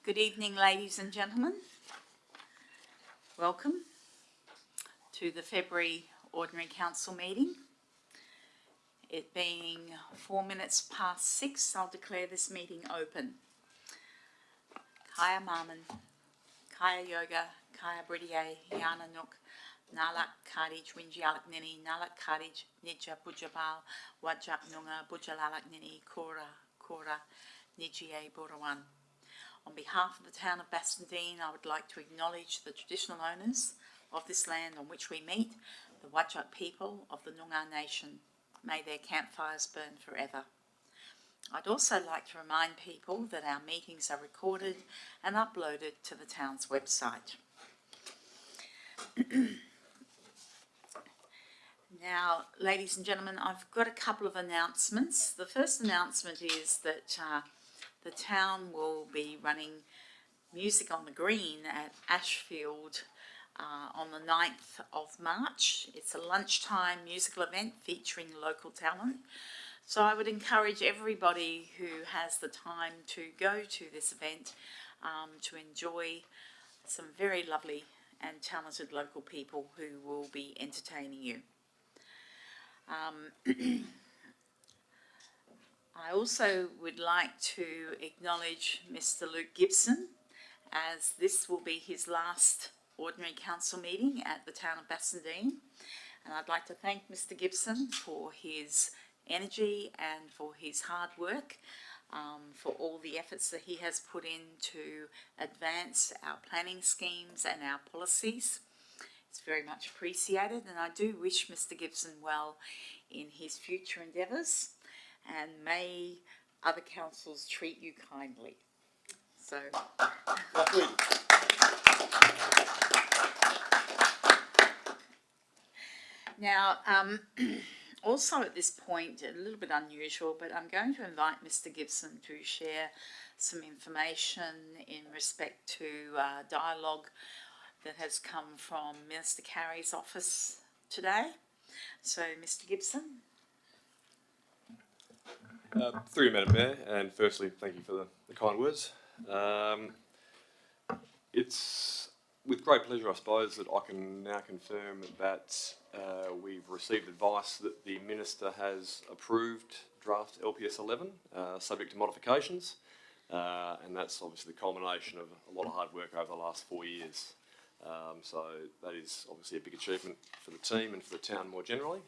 Good evening, ladies and gentlemen. Welcome to the February Ordinary Council meeting. It being 4 minutes past 6, I'll declare this meeting open. Kaya Maman, Kaya Yoga, Kaya Bridie, Yana Nook, Nalak Kadij Winjialak Nini, Nalak Kadij Nija Bujabal, Wajak Nunga, Bujalalak Nini, Kora, Nijie Burawan. On behalf of the town of Bassendean, I would like to acknowledge the traditional owners of this land on which we meet, the Whadjuk people of the Noongar Nation. May their campfires burn forever. I'd also like to remind people that our meetings are recorded and uploaded to the town's website. Now, ladies and gentlemen, I've got a couple of announcements. The first announcement is that the town will be running Music on the Green at Ashfield on the 9th of March. It's a lunchtime musical event featuring local talent. So I would encourage everybody who has the time to go to this event to enjoy some very lovely and talented local people who will be entertaining you. I also would like to acknowledge Mr. Luke Gibson, as this will be his last Ordinary Council meeting at the town of Bassendean. And I'd like to thank Mr. Gibson for his energy and for his hard work, for all the efforts that he has put in to advance our planning schemes and our policies. It's very much appreciated, and I do wish Mr. Gibson well in his future endeavours, and may other councils treat you kindly. So, Lovely. Now, also at this point, a little bit unusual, but I'm going to invite Mr. Gibson to share some information in respect to dialogue that has come from Minister Carey's office today. So, Mr. Gibson. Through you, Madam Mayor, and firstly, thank you for the kind words. It's with great pleasure, I suppose, that I can now confirm that we've received advice that the Minister has approved draft LPS 11, subject to modifications, and that's obviously the culmination of a lot of hard work over the last 4 years. So that is obviously a big achievement for the team and for the town more generally,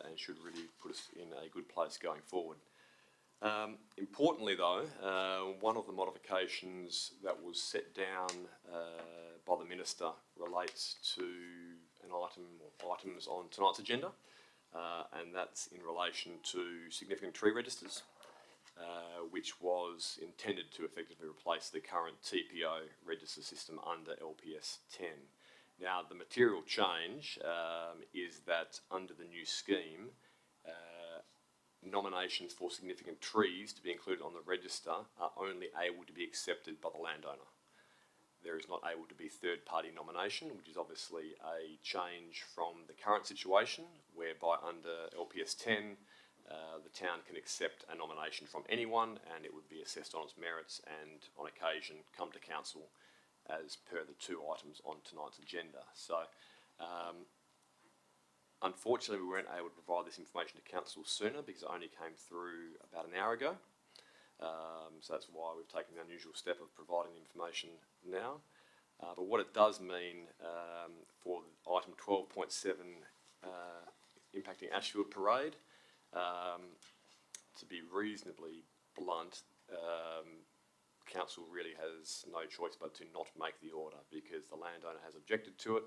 and should really put us in a good place going forward. Importantly though, one of the modifications that was set down by the Minister relates to an item or items on tonight's agenda, and that's in relation to significant tree registers, which was intended to effectively replace the current TPO register system under LPS 10. Now, the material change is that under the new scheme, nominations for significant trees to be included on the register are only able to be accepted by the landowner. There is not able to be third-party nomination, which is obviously a change from the current situation, whereby under LPS 10, the town can accept a nomination from anyone and it would be assessed on its merits and, on occasion, come to council as per the two items on tonight's agenda. So, unfortunately, we weren't able to provide this information to council sooner because it only came through about an hour ago. So that's why we've taken the unusual step of providing information now. But what it does mean for item 12.7, impacting Ashfield Parade, to be reasonably blunt, council really has no choice but to not make the order because the landowner has objected to it.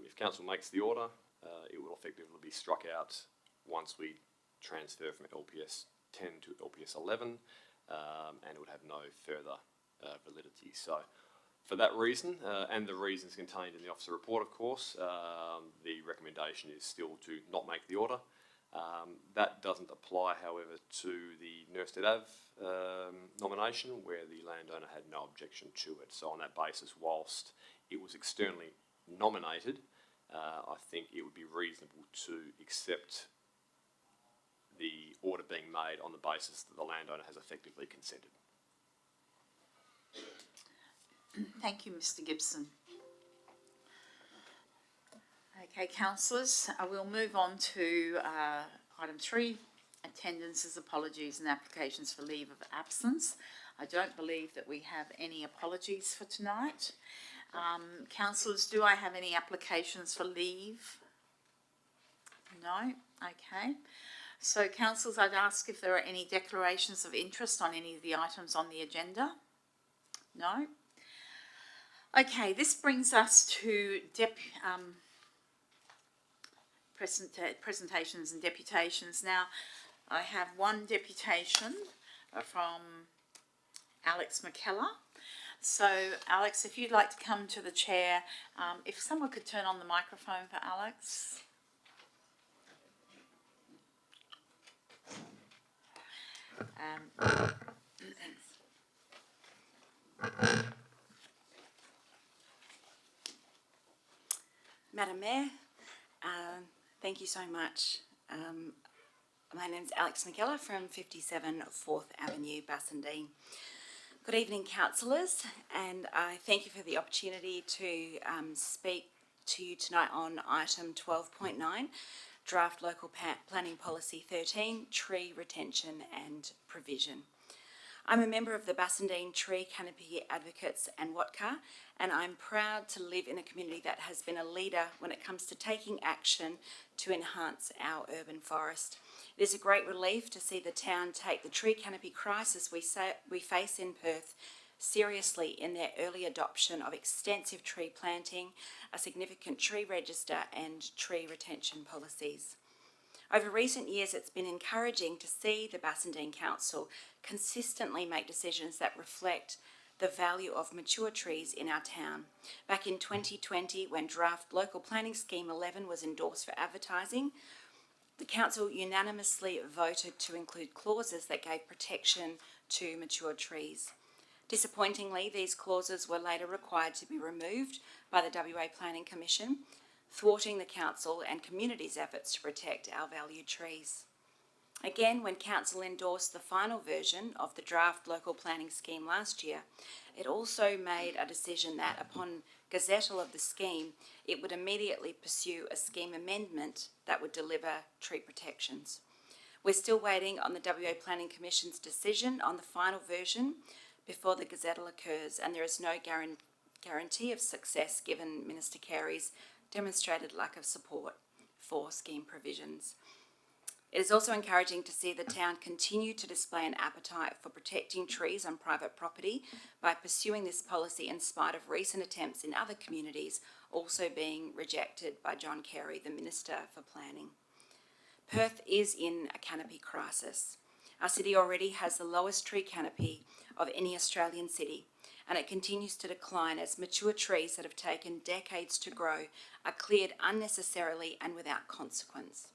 If council makes the order, it will effectively be struck out once we transfer from LPS 10 to LPS 11, and it would have no further validity. So, for that reason, and the reasons contained in the officer report, of course, the recommendation is still to not make the order. That doesn't apply, however, to the Nurstead Ave nomination, where the landowner had no objection to it. So, on that basis, whilst it was externally nominated, I think it would be reasonable to accept the order being made on the basis that the landowner has effectively consented. Thank you, Mr Gibson. Okay, councillors, we'll move on to item 3, attendances, apologies and applications for leave of absence. I don't believe that we have any apologies for tonight. Councillors, do I have any applications for leave? No? Okay. So, councillors, I'd ask if there are any declarations of interest on any of the items on the agenda. No? Okay, this brings us to presentations and deputations. Now, I have one deputation from Alex McKellar. So, Alex, if you'd like to come to the chair, if someone could turn on the microphone for Alex. Thanks. Madam Mayor, thank you so much. My name's Alex McKellar from 57 4th Avenue, Bassendean. Good evening, councillors, and I thank you for the opportunity to speak to you tonight on item 12.9, Draft Local Planning Policy 13, Tree Retention and Provision. I'm a member of the Bassendean Tree Canopy Advocates and WATCA, and I'm proud to live in a community that has been a leader when it comes to taking action to enhance our urban forest. It is a great relief to see the town take the tree canopy crisis we face in Perth seriously in their early adoption of extensive tree planting, a significant tree register and tree retention policies. Over recent years, it's been encouraging to see the Bassendean Council consistently make decisions that reflect the value of mature trees in our town. Back in 2020, when Draft Local Planning Scheme 11 was endorsed for advertising, the Council unanimously voted to include clauses that gave protection to mature trees. Disappointingly, these clauses were later required to be removed by the WA Planning Commission, thwarting the Council and community's efforts to protect our valued trees. Again, when Council endorsed the final version of the Draft Local Planning Scheme last year, it also made a decision that upon gazettal of the scheme, it would immediately pursue a scheme amendment that would deliver tree protections. We're still waiting on the WA Planning Commission's decision on the final version before the gazettal occurs, and there is no guarantee of success given Minister Carey's demonstrated lack of support for scheme provisions. It is also encouraging to see the town continue to display an appetite for protecting trees on private property by pursuing this policy in spite of recent attempts in other communities also being rejected by John Carey, the Minister for Planning. Perth is in a canopy crisis. Our city already has the lowest tree canopy of any Australian city, and it continues to decline as mature trees that have taken decades to grow are cleared unnecessarily and without consequence.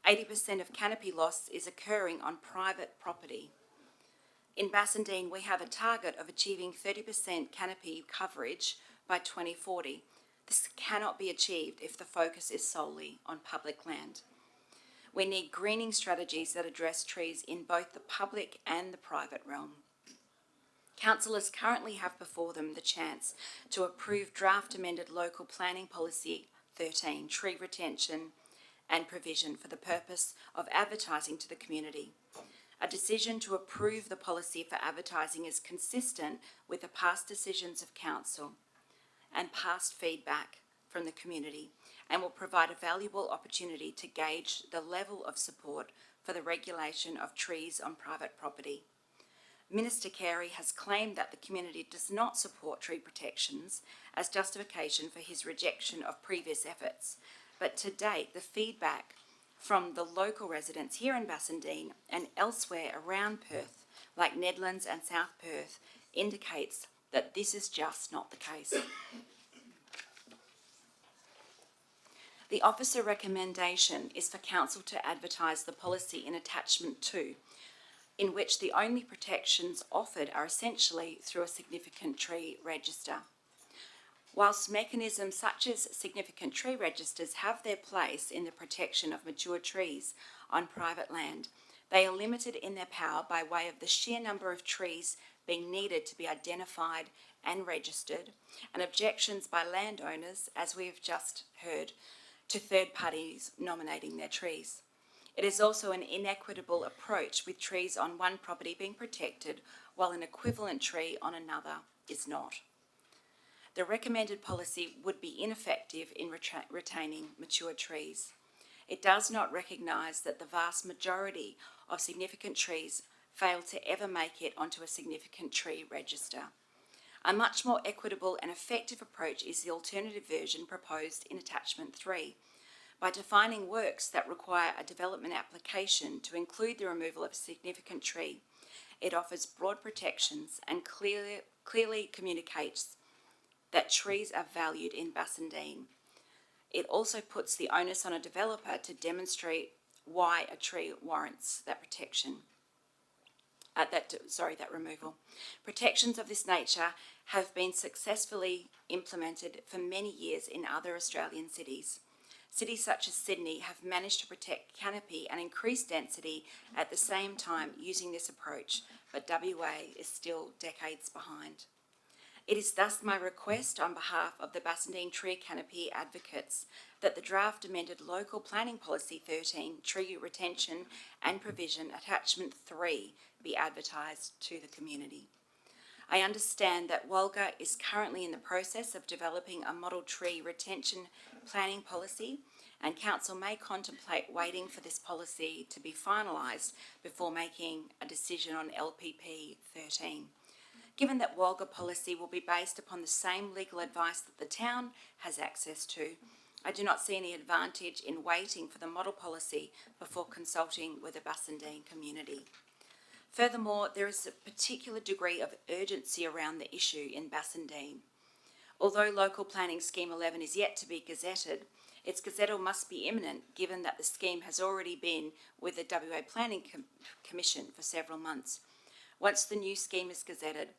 80% of canopy loss is occurring on private property. In Bassendean, we have a target of achieving 30% canopy coverage by 2040. This cannot be achieved if the focus is solely on public land. We need greening strategies that address trees in both the public and the private realm. Councillors currently have before them the chance to approve draft amended local planning policy 13, tree retention and provision for the purpose of advertising to the community. A decision to approve the policy for advertising is consistent with the past decisions of council and past feedback from the community and will provide a valuable opportunity to gauge the level of support for the regulation of trees on private property. Minister Carey has claimed that the community does not support tree protections as justification for his rejection of previous efforts, but to date the feedback from the local residents here in Bassendean and elsewhere around Perth, like Nedlands and South Perth, indicates that this is just not the case. The officer recommendation is for council to advertise the policy in attachment 2, in which the only protections offered are essentially through a significant tree register. Whilst mechanisms such as significant tree registers have their place in the protection of mature trees on private land, they are limited in their power by way of the sheer number of trees being needed to be identified and registered, and objections by landowners, as we have just heard, to third parties nominating their trees. It is also an inequitable approach, with trees on one property being protected while an equivalent tree on another is not. The recommended policy would be ineffective in retaining mature trees. It does not recognise that the vast majority of significant trees fail to ever make it onto a significant tree register. A much more equitable and effective approach is the alternative version proposed in Attachment 3. By defining works that require a development application to include the removal of a significant tree, it offers broad protections and clearly communicates that trees are valued in Bassendean. It also puts the onus on a developer to demonstrate why a tree warrants that protection. That removal. Protections of this nature have been successfully implemented for many years in other Australian cities. Cities such as Sydney have managed to protect canopy and increase density at the same time using this approach, but WA is still decades behind. It is thus my request on behalf of the Bassendean Tree Canopy advocates that the draft amended Local Planning Policy 13 Tree Retention and Provision Attachment 3 be advertised to the community. I understand that Walga is currently in the process of developing a model tree retention planning policy, and Council may contemplate waiting for this policy to be finalised before making a decision on LPP 13. Given that Walga policy will be based upon the same legal advice that the town has access to, I do not see any advantage in waiting for the model policy before consulting with the Bassendean community. Furthermore, there is a particular degree of urgency around the issue in Bassendean. Although Local Planning Scheme 11 is yet to be gazetted, its gazettal must be imminent, given that the scheme has already been with the WA Planning Commission for several months. Once the new scheme is gazetted,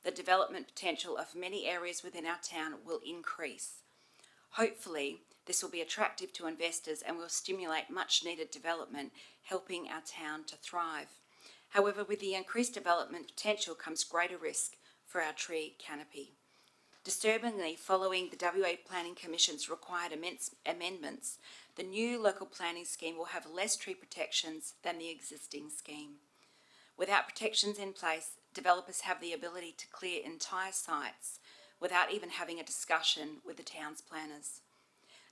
the development potential of many areas within our town will increase. Hopefully, this will be attractive to investors and will stimulate much needed development, helping our town to thrive. However, with the increased development potential comes greater risk for our tree canopy. Disturbingly, following the WA Planning Commission's required amendments, the new local planning scheme will have less tree protections than the existing scheme. Without protections in place, developers have the ability to clear entire sites without even having a discussion with the town's planners.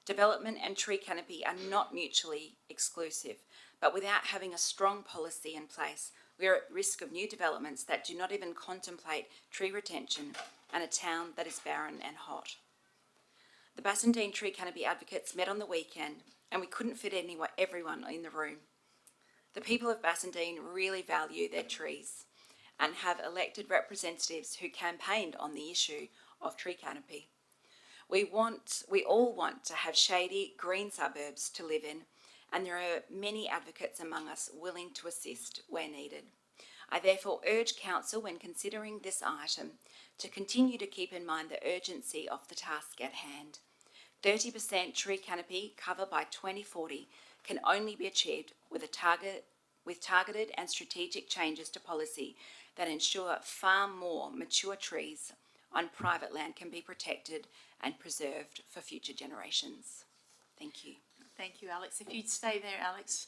Development and tree canopy are not mutually exclusive, but without having a strong policy in place, we are at risk of new developments that do not even contemplate tree retention and a town that is barren and hot. The Bassendean Tree Canopy advocates met on the weekend and we couldn't fit everyone in the room. The people of Bassendean really value their trees and have elected representatives who campaigned on the issue of tree canopy. We all want to have shady, green suburbs to live in, and there are many advocates among us willing to assist where needed. I therefore urge Council, when considering this item, to continue to keep in mind the urgency of the task at hand. 30% tree canopy cover by 2040 can only be achieved with targeted and strategic changes to policy that ensure far more mature trees on private land can be protected and preserved for future generations. Thank you. Thank you, Alex. If you'd stay there, Alex.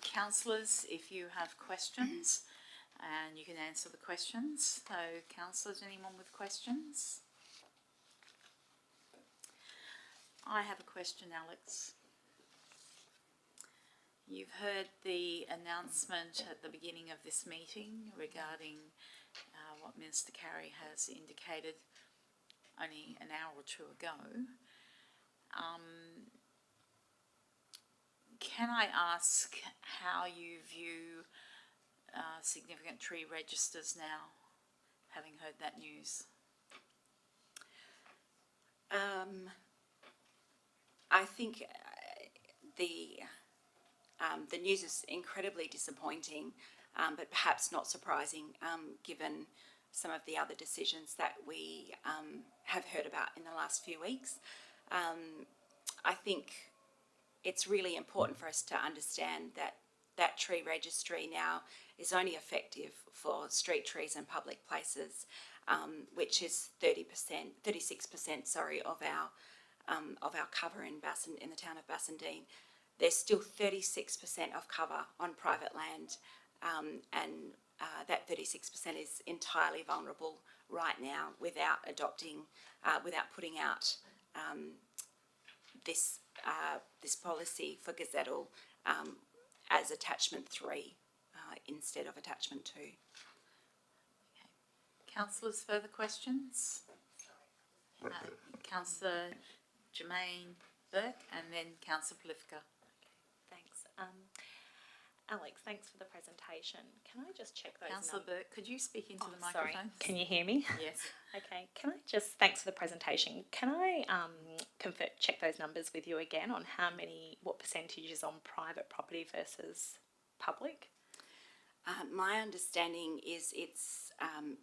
Councillors, if you have questions, and you can answer the questions. So, councillors, anyone with questions? I have a question, Alex. You've heard the announcement at the beginning of this meeting regarding what Minister Carey has indicated only an hour or two ago. Can I ask how you view significant tree registers now, having heard that news? I think the news is incredibly disappointing, but perhaps not surprising, given some of the other decisions that we have heard about in the last few weeks. I think it's really important for us to understand that that tree registry now is only effective for street trees and public places, which is 36%, sorry, of our cover in the town of Bassendean. There's still 36% of cover on private land, and that 36% is entirely vulnerable right now without putting out this policy for gazettal as attachment 3 instead of attachment 2. Councillors, further questions? Councillor Jermaine Burke and then Councillor Polifka. Thanks. Alex, thanks for the presentation. Can I just check those Councillor numbers? Burke, could you speak into the Sorry, microphone? can you hear me? Yes. Okay, thanks for the presentation. Can I check those numbers with you again on what percentage is on private property versus public? My understanding is it's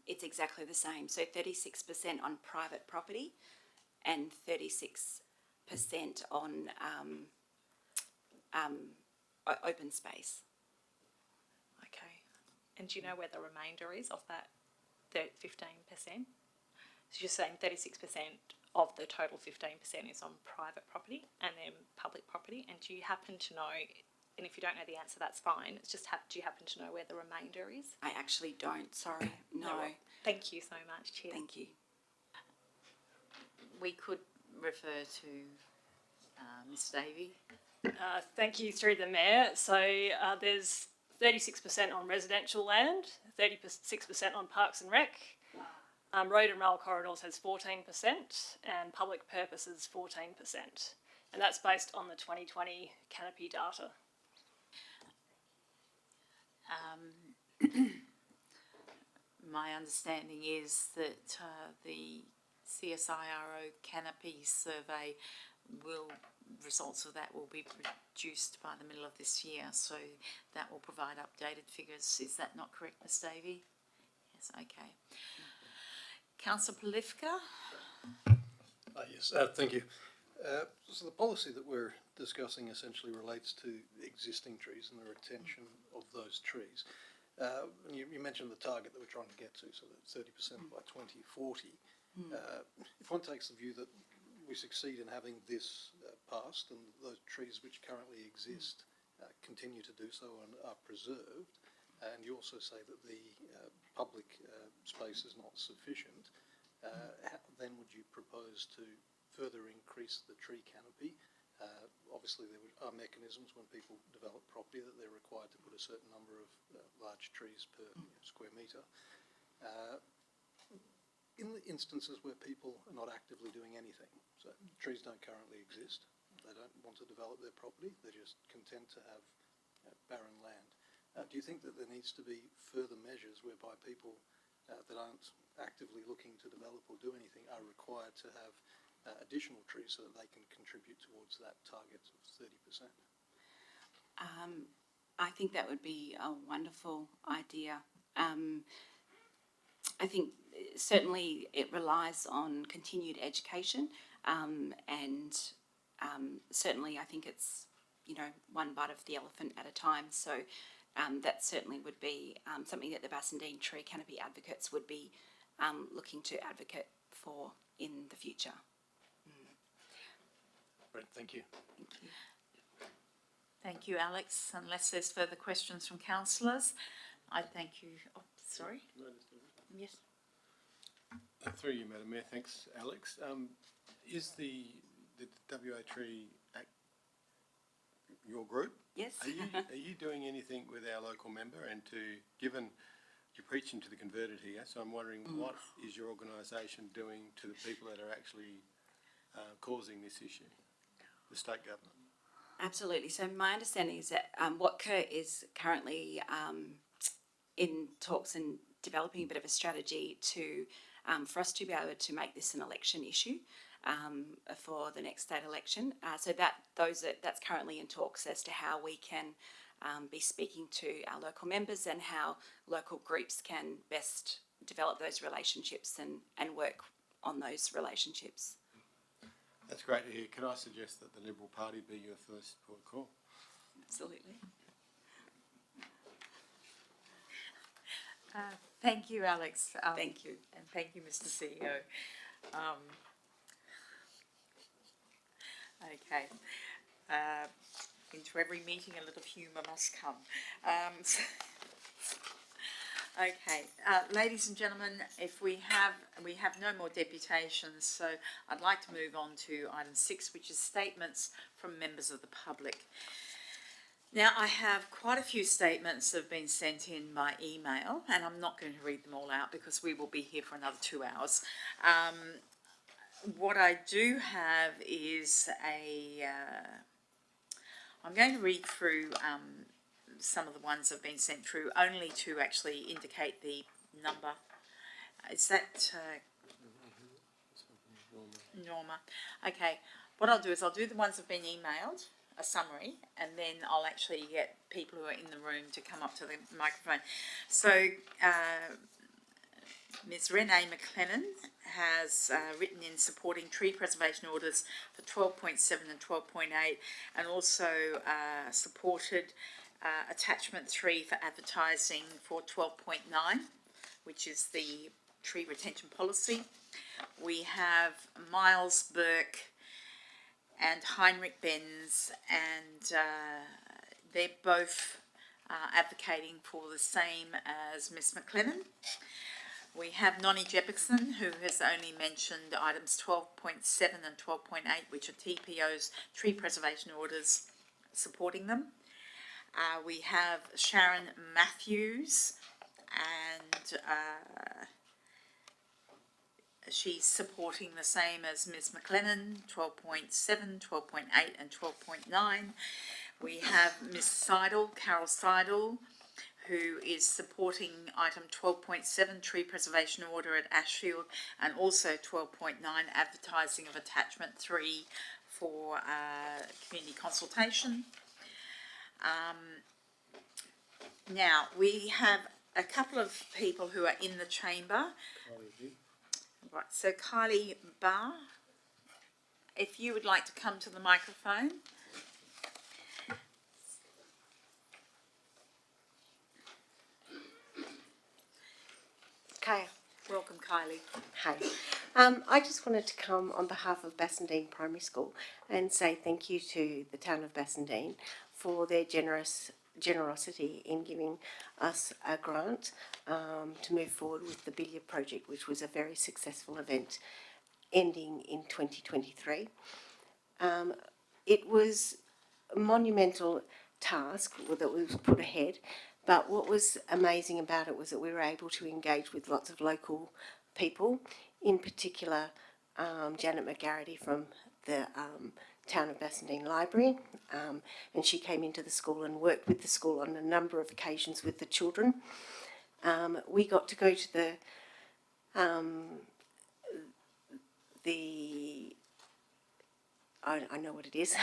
exactly the same. So 36% on private property and 36% on open space. Okay. And do you know where the remainder is of that 15%? So you're saying 36% of the total 15% is on private property and then public property. And do you happen to know, and if you don't know the answer, that's fine, it's just do you happen to know where the remainder is? I actually don't, sorry, no. Thank you so much. Cheers. Thank you. We could refer to Ms Davey. Thank you, through the Mayor. So there's 36% on residential land, 36% on parks and rec. Road and rail corridors has 14% and public purposes 14%. And that's based on the 2020 canopy data. My understanding is that the CSIRO canopy survey results of that will be produced by the middle of this year, so that will provide updated figures. Is that not correct, Ms Davey? Yes, okay. Councillor Polifka? Yes, thank you. So the policy that we're discussing essentially relates to existing trees and the retention of those trees. And you mentioned the target that we're trying to get to, so that 30% by 2040. If one takes the view that we succeed in having this passed and those trees which currently exist continue to do so and are preserved, and you also say that the public space is not sufficient, how then would you propose to further increase the tree canopy? Obviously there are mechanisms when people develop property that they're required to put a certain number of large trees per square metre. In the instances where people are not actively doing anything, so trees don't currently exist, they don't want to develop their property, they're just content to have barren land. Do you think that there needs to be further measures whereby people that aren't actively looking to develop or do anything are required to have additional trees so that they can contribute towards that target of 30%? I think that would be a wonderful idea. I think certainly it relies on continued education, and certainly I think it's, one bite of the elephant at a time. So that certainly would be something that the Bassendean Tree Canopy advocates would be looking to advocate for in the future. Right, thank you. Thank you. Thank you, Alex. Unless there's further questions from councillors, I thank you. Oh, sorry. Yes. Through you, Madam Mayor. Thanks, Alex. Is the WA Tree Act your group? Yes. Are you doing anything with our local member? And given you're preaching to the converted here, so I'm wondering what is your organisation doing to the people that are actually causing this issue, the state government? Absolutely. So my understanding is that WATCA is currently in talks and developing a bit of a strategy to for us to be able to make this an election issue for the next state election. So that's currently in talks as to how we can be speaking to our local members and how local groups can best develop those relationships and work on those relationships. That's great to hear. Can I suggest that the Liberal Party be your first port of call? Absolutely. Thank you, Alex. Thank you. And thank you, Mr. CEO. Okay. Into every meeting, a little humour must come. Okay, ladies and gentlemen, if we have no more deputations, so I'd like to move on to item 6, which is statements from members of the public. Now, I have quite a few statements that have been sent in by email, and I'm not going to read them all out because we will be here for another 2 hours. What I do have is I'm going to read through some of the ones that have been sent through, only to actually indicate the number. Is that Norma? Okay, what I'll do is I'll do the ones that have been emailed, a summary, and then I'll actually get people who are in the room to come up to the microphone. So, Ms. Renee McLennan has written in supporting tree preservation orders for 12.7 and 12.8, and also supported attachment 3 for advertising for 12.9, which is the tree retention policy. We have Miles Burke and Heinrich Benz, and they're both advocating for the same as Ms. McLennan. We have Nonnie Jepperson, who has only mentioned items 12.7 and 12.8, which are TPO's tree preservation orders, supporting them. We have Sharon Matthews, and she's supporting the same as Ms. McLennan, 12.7, 12.8 and 12.9. We have Ms. Seidel, Carol Seidel, who is supporting item 12.7, tree preservation order at Ashfield, and also 12.9, advertising of attachment 3 for community consultation. Now, we have a couple of people who are in the chamber. Right, so Kylie Barr, if you would like to come to the microphone. Okay. Welcome, Kylie. Hi. I just wanted to come on behalf of Bassendean Primary School and say thank you to the town of Bassendean for their generosity in giving us a grant to move forward with the billiard project, which was a very successful event ending in 2023. It was a monumental task that was put ahead, but what was amazing about it was that we were able to engage with lots of local people, in particular Janet McGarity from the town of Bassendean Library, and she came into the school and worked with the school on a number of occasions with the children. We got to go to the I know what it is.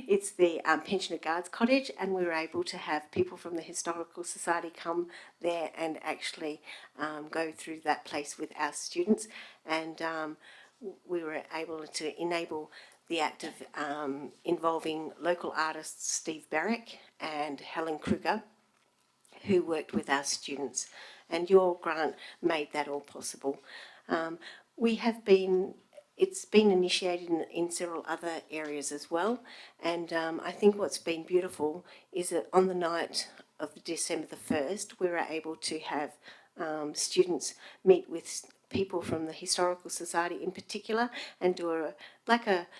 It's the Pensioner Guards Cottage, and we were able to have people from the Historical Society come there and actually go through that place with our students, and we were able to enable the act of involving local artists Steve Barrick and Helen Kruger, who worked with our students, and your grant made that all possible. It's been initiated in several other areas as well, and I think what's been beautiful is that on the night of December the 1st, we were able to have students meet with people from the Historical Society in particular and do a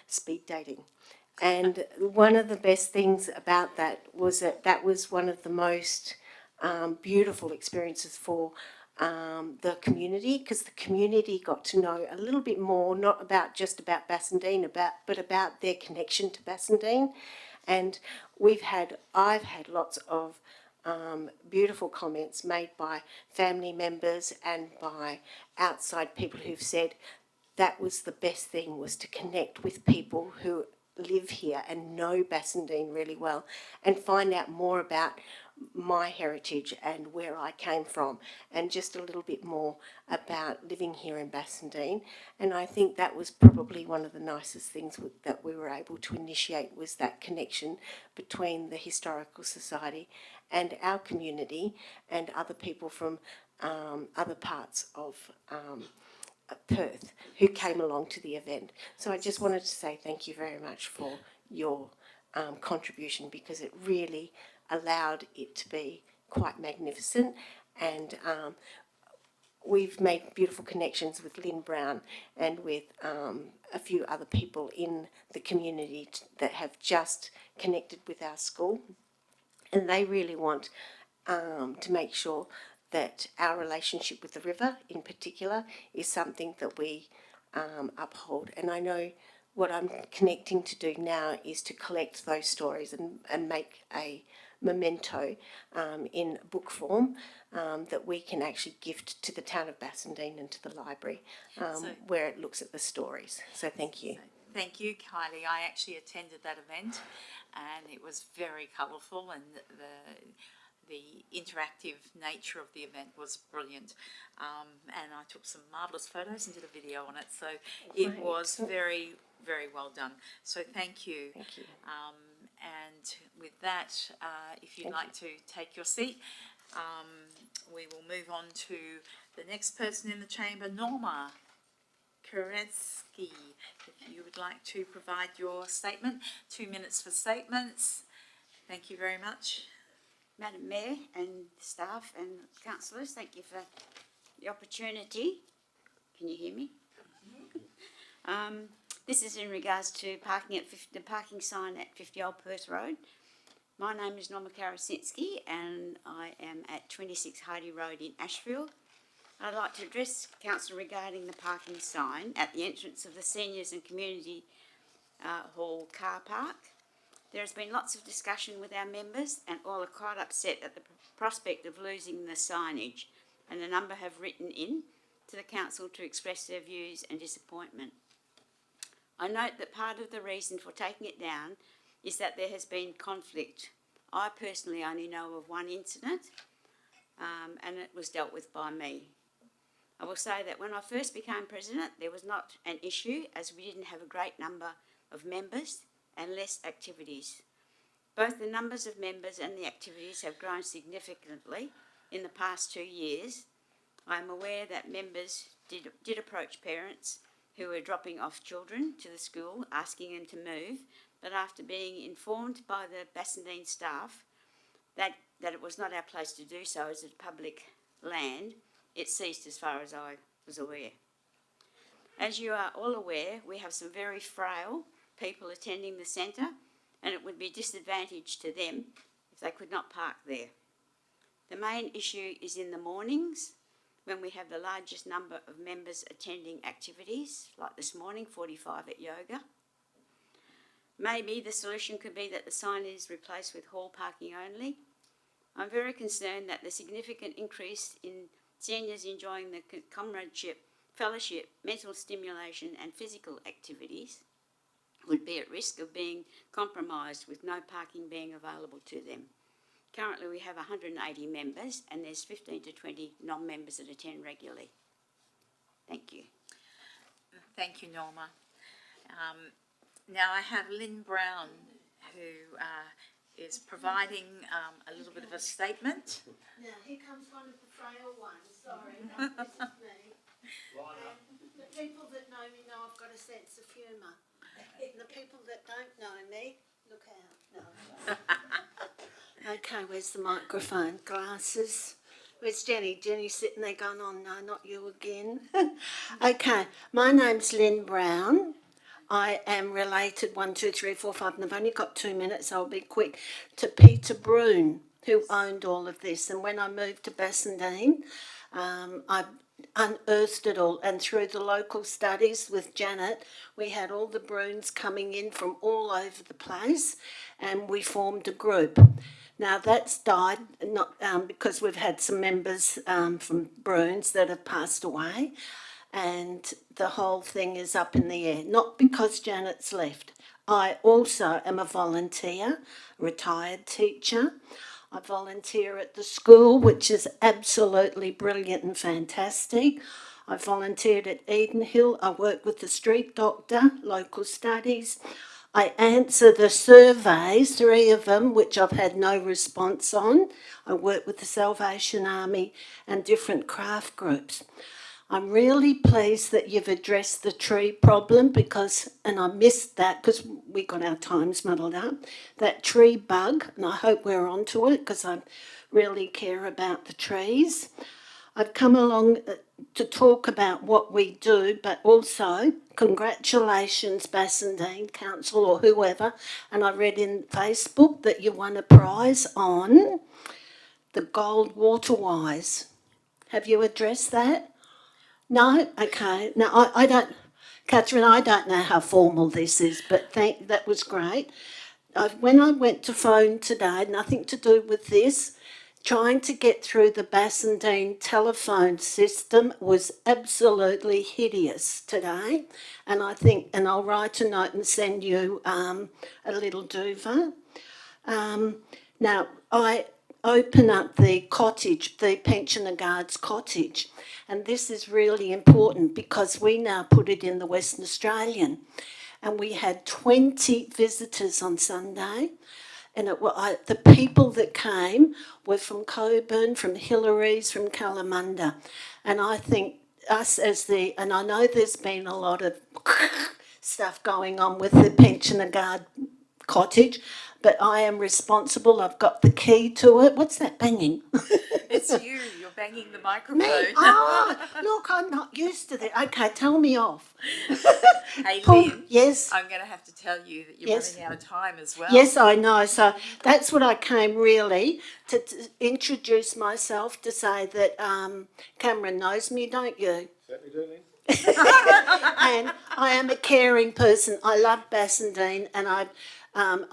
speed dating. And one of the best things about that was that was one of the most beautiful experiences for the community, because the community got to know a little bit more, not about just about Bassendean, but about their connection to Bassendean. And I've had lots of beautiful comments made by family members and by outside people who've said that was the best thing, was to connect with people who live here and know Bassendean really well and find out more about my heritage and where I came from, and just a little bit more about living here in Bassendean. And I think that was probably one of the nicest things that we were able to initiate, was that connection between the Historical Society and our community and other people from other parts of Perth who came along to the event. So I just wanted to say thank you very much for your contribution, because it really allowed it to be quite magnificent. And we've made beautiful connections with Lynn Brown and with a few other people in the community that have just connected with our school. And they really want to make sure that our relationship with the river in particular is something that we uphold. And I know what I'm connecting to do now is to collect those stories and make a memento in book form that we can actually gift to the town of Bassendean and to the library where it looks at the stories. So thank you. Thank you, Kylie. I actually attended that event and it was very colourful, and the interactive nature of the event was brilliant. And I took some marvellous photos and did a video on it. So it was very, very well done. So thank you. Thank you. And with that, if you'd like to take your seat, we will move on to the next person in the chamber, Norma Koretsky. If you would like to provide your statement, 2 minutes for statements. Thank you very much. Madam Mayor and staff and councillors, thank you for the opportunity. Can you hear me? This is in regards to parking at the parking sign at 50 Old Perth Road. My name is Norma Karasinski and I am at 26 Hardy Road in Ashfield. I'd like to address council regarding the parking sign at the entrance of the Seniors and Community Hall car park. There has been lots of discussion with our members and all are quite upset at the prospect of losing the signage, and a number have written in to the council to express their views and disappointment. I note that part of the reason for taking it down is that there has been conflict. I personally only know of one incident and it was dealt with by me. I will say that when I first became president, there was not an issue as we didn't have a great number of members and less activities. Both the numbers of members and the activities have grown significantly in the past 2 years. I am aware that members did approach parents who were dropping off children to the school, asking them to move, but after being informed by the Bassendean staff that it was not our place to do so as a public land, it ceased as far as I was aware. As you are all aware, we have some very frail people attending the centre, and it would be a disadvantage to them if they could not park there. The main issue is in the mornings when we have the largest number of members attending activities, like this morning, 45 at yoga. Maybe the solution could be that the sign is replaced with hall parking only. I'm very concerned that the significant increase in seniors enjoying the comradeship, fellowship, mental stimulation and physical activities would be at risk of being compromised with no parking being available to them. Currently we have 180 members and there's 15 to 20 non-members that attend regularly. Thank you. Thank you, Norma. Now I have Lynn Brown, who is providing a little bit of a statement. Now, here comes one of the frail ones. Sorry, this is me. The people that know me know I've got a sense of humour. The people that don't know me, look out. No. Okay, where's the microphone? Glasses. Where's Jenny? Jenny's sitting there going, oh no, not you again. Okay, my name's Lynn Brown. I am related, 1, 2, 3, 4, 5, and I've only got 2 minutes, so I'll be quick, to Peter Broon, who owned all of this. And when I moved to Bassendean, I unearthed it all, and through the local studies with Janet, we had all the Broons coming in from all over the place, and we formed a group. Now that's died, not because we've had some members from Broons that have passed away, and the whole thing is up in the air, not because Janet's left. I also am a volunteer, retired teacher. I volunteer at the school, which is absolutely brilliant and fantastic. I volunteered at Eden Hill. I work with the street doctor, local studies. I answer the surveys, 3 of them, which I've had no response on. I work with the Salvation Army and different craft groups. I'm really pleased that you've addressed the tree problem because, and I missed that because we got our times muddled up, that tree bug, and I hope we're onto it because I really care about the trees. I've come along to talk about what we do, but also congratulations, Bassendean Council or whoever. And I read in Facebook that you won a prize on the Gold Waterwise. Have you addressed that? No? Okay. No, I don't, Catherine, I don't know how formal this is, but that was great. When I went to phone today, nothing to do with this, trying to get through the Bassendean telephone system was absolutely hideous today. And I think, and I'll write a note and send you a little duva. Now, I open up the cottage, the pensioner guard's cottage, and this is really important because we now put it in the Western Australian. And we had 20 visitors on Sunday. And the people that came were from Coburn, from Hillary's, from Kalamunda. And I think us and I know there's been a lot of stuff going on with the pensioner guard cottage, but I am responsible. I've got the key to it. What's that banging? It's you. You're banging the microphone. Me? Oh, look, I'm not used to that. Okay, tell me off. Hey, Paul, Lynn. yes? I'm going to have to tell you that you're Yes. running out of time as well. Yes, I know. So that's what I came really to introduce myself, to say that Cameron knows me, don't you? Certainly do, Lynn. And I am a caring person. I love Bassendean, and I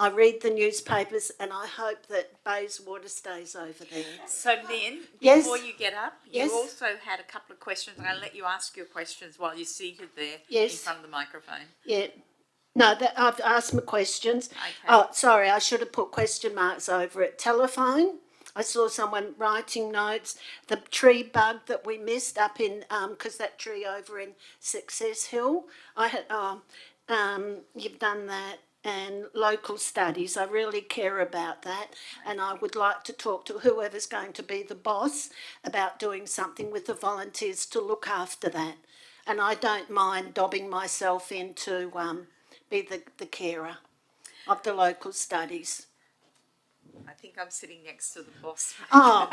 read the newspapers, and I hope that Bayswater stays over there. So, Lynn, Yes. before you get up, Yes. you also had a couple of questions. I'm going to let you ask your questions while you're seated there Yes. in front of the microphone. Yeah. No, I've asked my questions. Okay. Oh, sorry, I should have put question marks over it. Telephone. I saw someone writing notes. The tree bug that we missed up in, because that tree over in Success Hill, you've done that. And local studies, I really care about that. And I would like to talk to whoever's going to be the boss about doing something with the volunteers to look after that. And I don't mind dobbing myself in to be the carer of the local studies. I think I'm sitting next to the boss. Oh,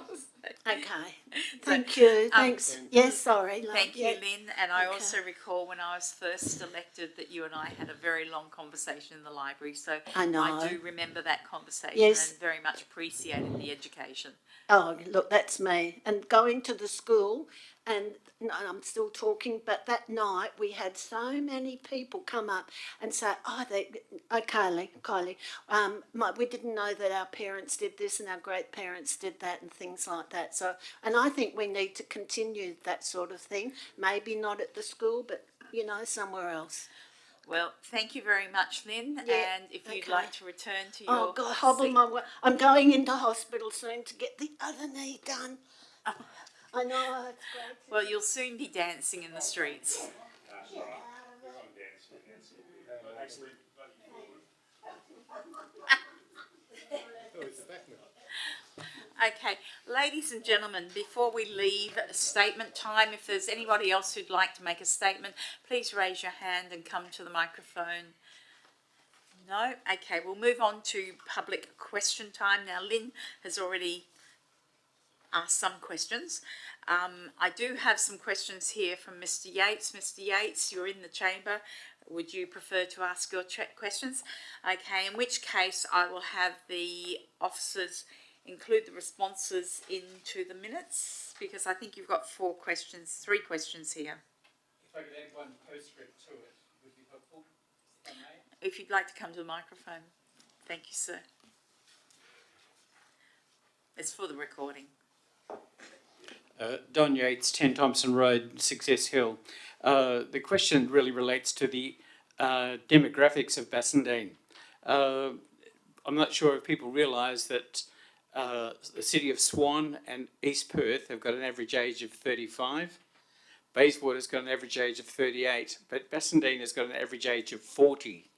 good. Okay. Thank you. Thanks. Yes, sorry. Love. Thank you, Yeah. Lynn. And I Okay. also recall when I was first elected that you and I had a very long conversation in the library. So I know. I do remember that conversation Yes. and very much appreciated the education. Oh, look, that's me. And going to the school, and I'm still talking, but that night we had so many people come up and say, Kylie, we didn't know that our parents did this and our great parents did that and things like that. So, and I think we need to continue that sort of thing. Maybe not at the school, but, somewhere else. Well, thank you very much, Lynn. Yeah, And if you'd okay. like to return to your Oh, God, hobble seat. my way. I'm going into hospital soon to get the other knee done. I know, it's great. Well, you'll soon be dancing in the streets. Okay, ladies and gentlemen, before we leave statement time, if there's anybody else who'd like to make a statement, please raise your hand and come to the microphone. No? Okay, we'll move on to public question time. Now, Lynn has already asked some questions. I do have some questions here from Mr. Yates. Mr. Yates, you're in the chamber. Would you prefer to ask your questions? Okay, in which case I will have the officers include the responses into the minutes, because I think you've got three questions here. If I could add one postscript to it, would be helpful, if I may. If you'd like to come to the microphone. Thank you, sir. It's for the recording. Don Yates, 10 Thompson Road, Success Hill. The question really relates to the demographics of Bassendean. I'm not sure if people realise that the city of Swan and East Perth have got an average age of 35. Bayswater's got an average age of 38, but Bassendean has got an average age of 40.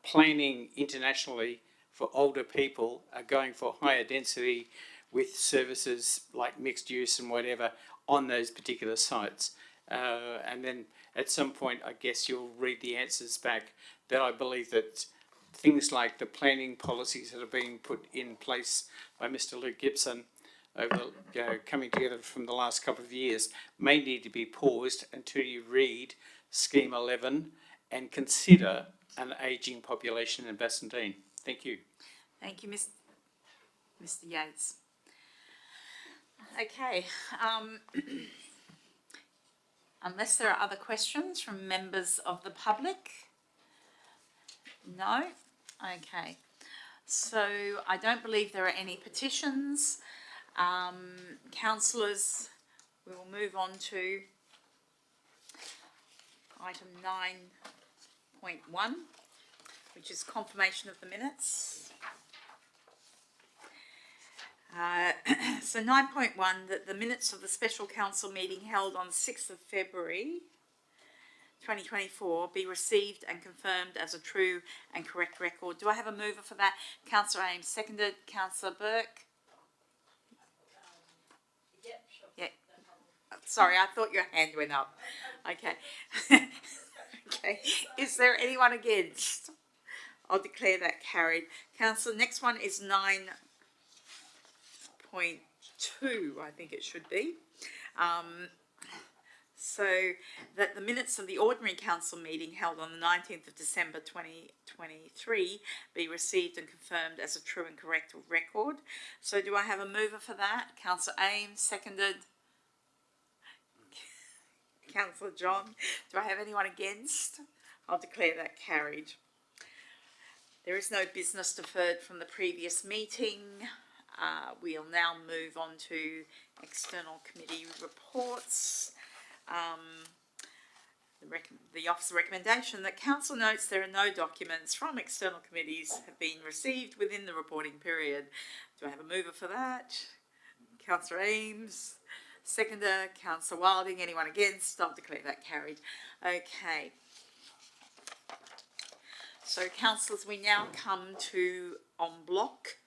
planning internationally for older people are going for higher density with services like mixed use and whatever on those particular sites. And then at some point, I guess you'll read the answers back that I believe that things like the planning policies that are being put in place by Mr. Luke Gibson over coming together from the last couple of years may need to be paused until you read Scheme 11 and consider an ageing population in Bassendean. Thank you. Thank you, Mr. Yates. Okay. Unless there are other questions from members of the public? No? Okay. So I don't believe there are any petitions. Councillors, we will move on to item 9.1, which is confirmation of the minutes. So 9.1, that the minutes of the special council meeting held on 6th of February 2024 be received and confirmed as a true and correct record. Do I have a mover for that? Councillor Ames, seconded. Councillor Burke? Yeah. Sorry, I thought your hand went up. Okay. Okay. Is there anyone against? I'll declare that carried. Councillor, next one is 9.2, I think it should be. So that the minutes of the ordinary council meeting held on the 19th of December 2023 be received and confirmed as a true and correct record. So do I have a mover for that? Councillor Ames, seconded. Councillor John. Do I have anyone against? I'll declare that carried. There is no business deferred from the previous meeting. We'll now move on to external committee reports. The officer recommendation that council notes there are no documents from external committees have been received within the reporting period. Do I have a mover for that? Councillor Ames, seconder. Councillor Wilding. Anyone against? I'll declare that carried. Okay. So councillors, we now come to en bloc.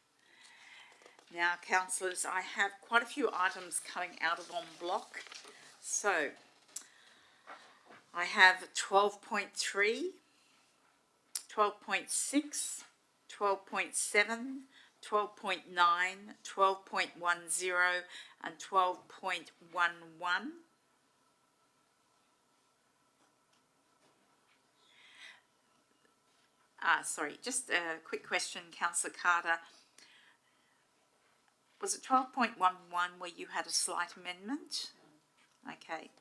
Now councillors, I have quite a few items coming out of en bloc. So I have 12.3, 12.6, 12.7, 12.9, 12.10 and 12.11. Sorry, just a quick question, Councillor Carter. Was it 12.11 where you had a slight amendment? Okay.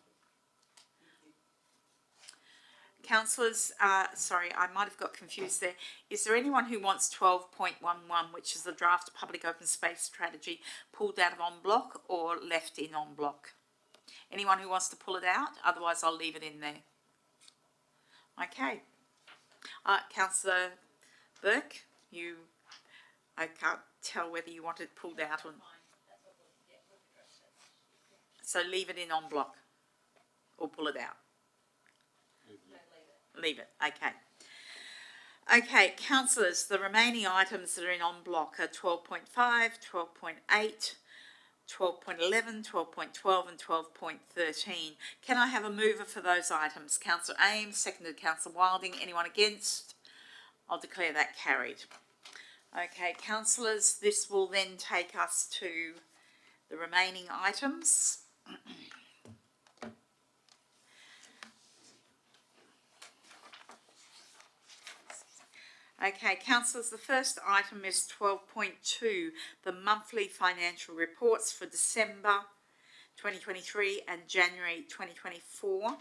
Councillors, sorry, I might have got confused there. Is there anyone who wants 12.11, which is the draft public open space strategy, pulled out of en bloc or left in en bloc? Anyone who wants to pull it out? Otherwise, I'll leave it in there. Okay. Councillor Burke, I can't tell whether you want it pulled out or not. So leave it in en bloc or pull it out? Leave it, okay. Okay, councillors, the remaining items that are in en bloc are 12.5, 12.8, 12.11, 12.12 and 12.13. Can I have a mover for those items? Councillor Ames, seconded Councillor Wilding. Anyone against? I'll declare that carried. Okay, councillors, this will then take us to the remaining items. Okay, councillors, the first item is 12.2, the monthly financial reports for December 2023 and January 2024.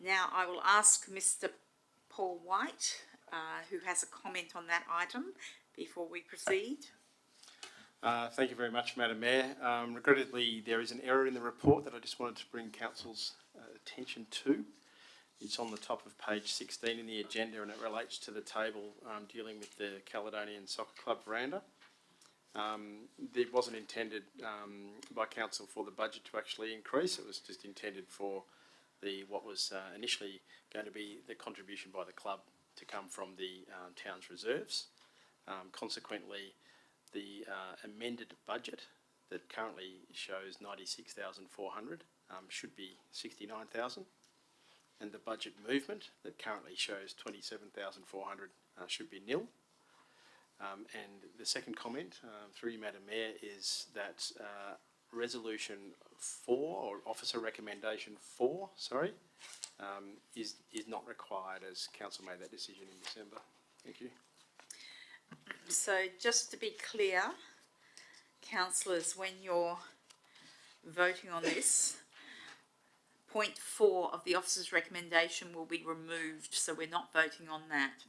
Now, I will ask Mr. Paul White, who has a comment on that item, before we proceed. Thank you very much, Madam Mayor. Regrettably, there is an error in the report that I just wanted to bring Council's attention to. It's on the top of page 16 in the agenda, and it relates to the table dealing with the Caledonian Soccer Club veranda. It wasn't intended by Council for the budget to actually increase. It was just intended for what was initially going to be the contribution by the club to come from the town's reserves. Consequently, the amended budget that currently shows 96,400 should be 69,000, and the budget movement that currently shows 27,400 should be nil. And the second comment, through you, Madam Mayor, is that resolution 4, or officer recommendation 4, sorry, is not required, as council made that decision in December. Thank you. So just to be clear, councillors, when you're voting on this, point 4 of the officer's recommendation will be removed, so we're not voting on that.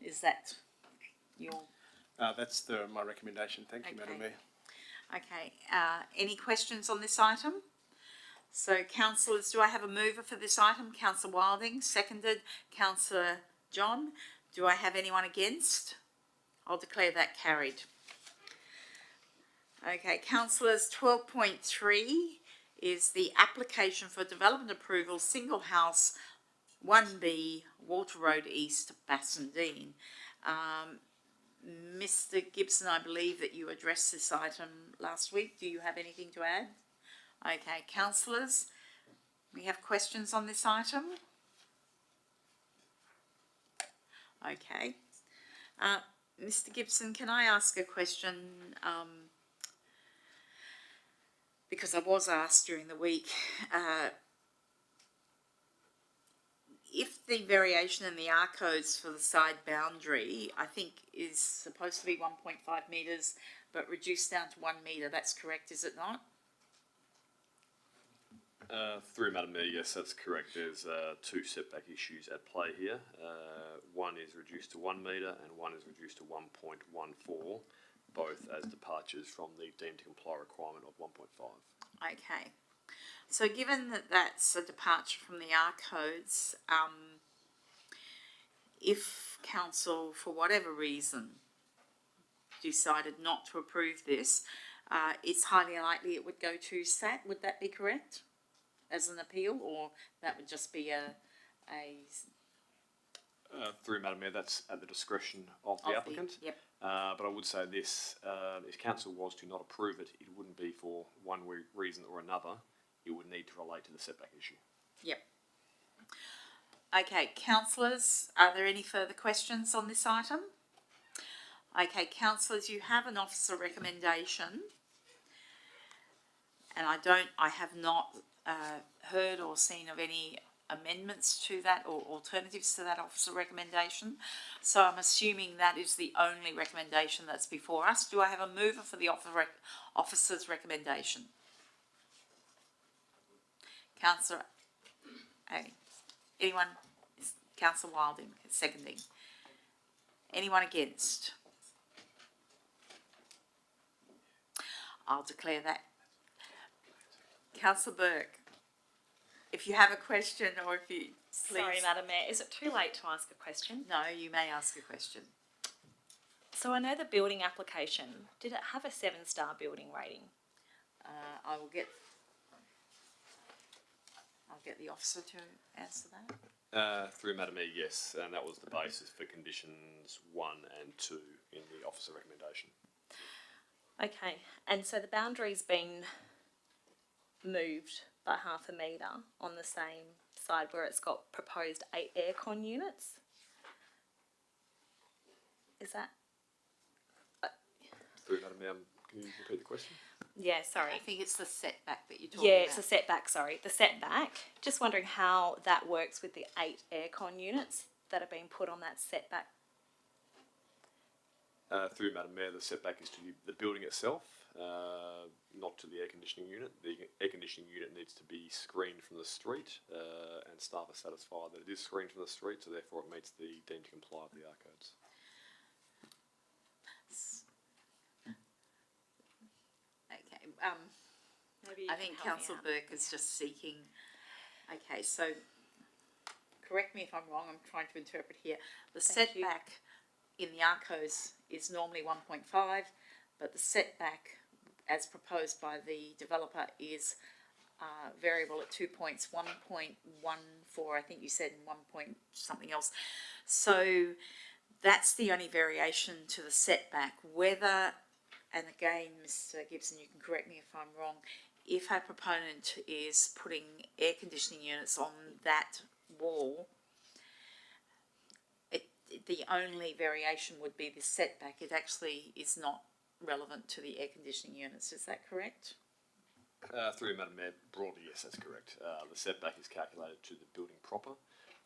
Is that your... That's my recommendation. Thank you, Madam Mayor. Okay, any questions on this item? So councillors, do I have a mover for this item? Councillor Wilding, seconded. Councillor John, do I have anyone against? I'll declare that carried. Okay, councillors, 12.3 is the application for development approval, single house 1B, Walter Road East, Bassendean. Mr. Gibson, I believe that you addressed this item last week. Do you have anything to add? Okay, councillors, we have questions on this item? Okay. Mr. Gibson, can I ask a question? Because I was asked during the week, if the variation in the R codes for the side boundary, I think, is supposed to be 1.5 metres, but reduced down to 1 metre, that's correct, is it not? Through Madam Mayor, yes, that's correct. There's two setback issues at play here. One is reduced to 1 metre and one is reduced to 1.14, both as departures from the deemed to comply requirement of 1.5. Okay. So given that that's a departure from the R codes, if council, for whatever reason, decided not to approve this, it's highly likely it would go to SAT. Would that be correct? As an appeal, or that would just be through Madam Mayor, that's at the discretion of the applicant. Yep. But I would say this, if council was to not approve it, it wouldn't be for one reason or another. It would need to relate to the setback issue. Yep. Okay, councillors, are there any further questions on this item? Okay, councillors, you have an officer recommendation, and I have not heard or seen of any amendments to that or alternatives to that officer recommendation. So I'm assuming that is the only recommendation that's before us. Do I have a mover for the officer's recommendation? Councillor, anyone? Councillor Wilding, seconding. Anyone against? I'll declare that. Councillor Burke, if you have a question or if you please. Sorry, Madam Mayor, is it too late to ask a question? No, you may ask a question. So I know the building application, did it have a 7-star building rating? I'll get the officer to answer that. Through Madam Mayor, yes, and that was the basis for conditions 1 and 2 in the officer recommendation. Okay, and so the boundary's been moved by 0.5 metre on the same side where it's got proposed 8 aircon units. Is that? Through Madam Mayor, can you repeat the question? Yeah, sorry. I think it's the setback that you're talking Yeah, about. it's a setback, sorry. The setback. Just wondering how that works with the 8 aircon units that are being put on that setback. Through Madam Mayor, the setback is to the building itself, not to the air conditioning unit. The air conditioning unit needs to be screened from the street, and staff are satisfied that it is screened from the street, so therefore it meets the deemed to comply with the R codes. Okay, Maybe I think Councillor Burke is just seeking, okay, so correct me if I'm wrong, I'm trying to interpret here. The Thank you. setback in the R codes is normally 1.5, but the setback as proposed by the developer is variable at 2 points, 1.14, I think you said, and 1 point something else. So that's the only variation to the setback. Whether, and again, Mr. Gibson, you can correct me if I'm wrong, if our proponent is putting air conditioning units on that wall, the only variation would be the setback. It actually is not relevant to the air conditioning units. Is that correct? Through you, Madam Mayor, broadly, yes, that's correct. The setback is calculated to the building proper.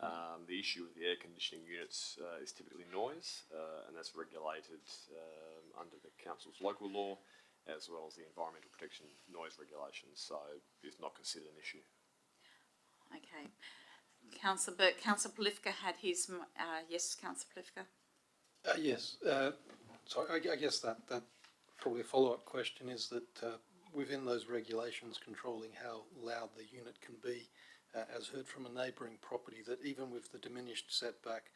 The issue with the air conditioning units is typically noise, and that's regulated under the council's local law, as well as the environmental protection noise regulations. So it's not considered an issue. Okay. Councillor Burke, Councillor Polifka had his, yes, Councillor Polifka? Yes. So I guess that probably a follow-up question is that within those regulations controlling how loud the unit can be, as heard from a neighbouring property, that even with the diminished setback,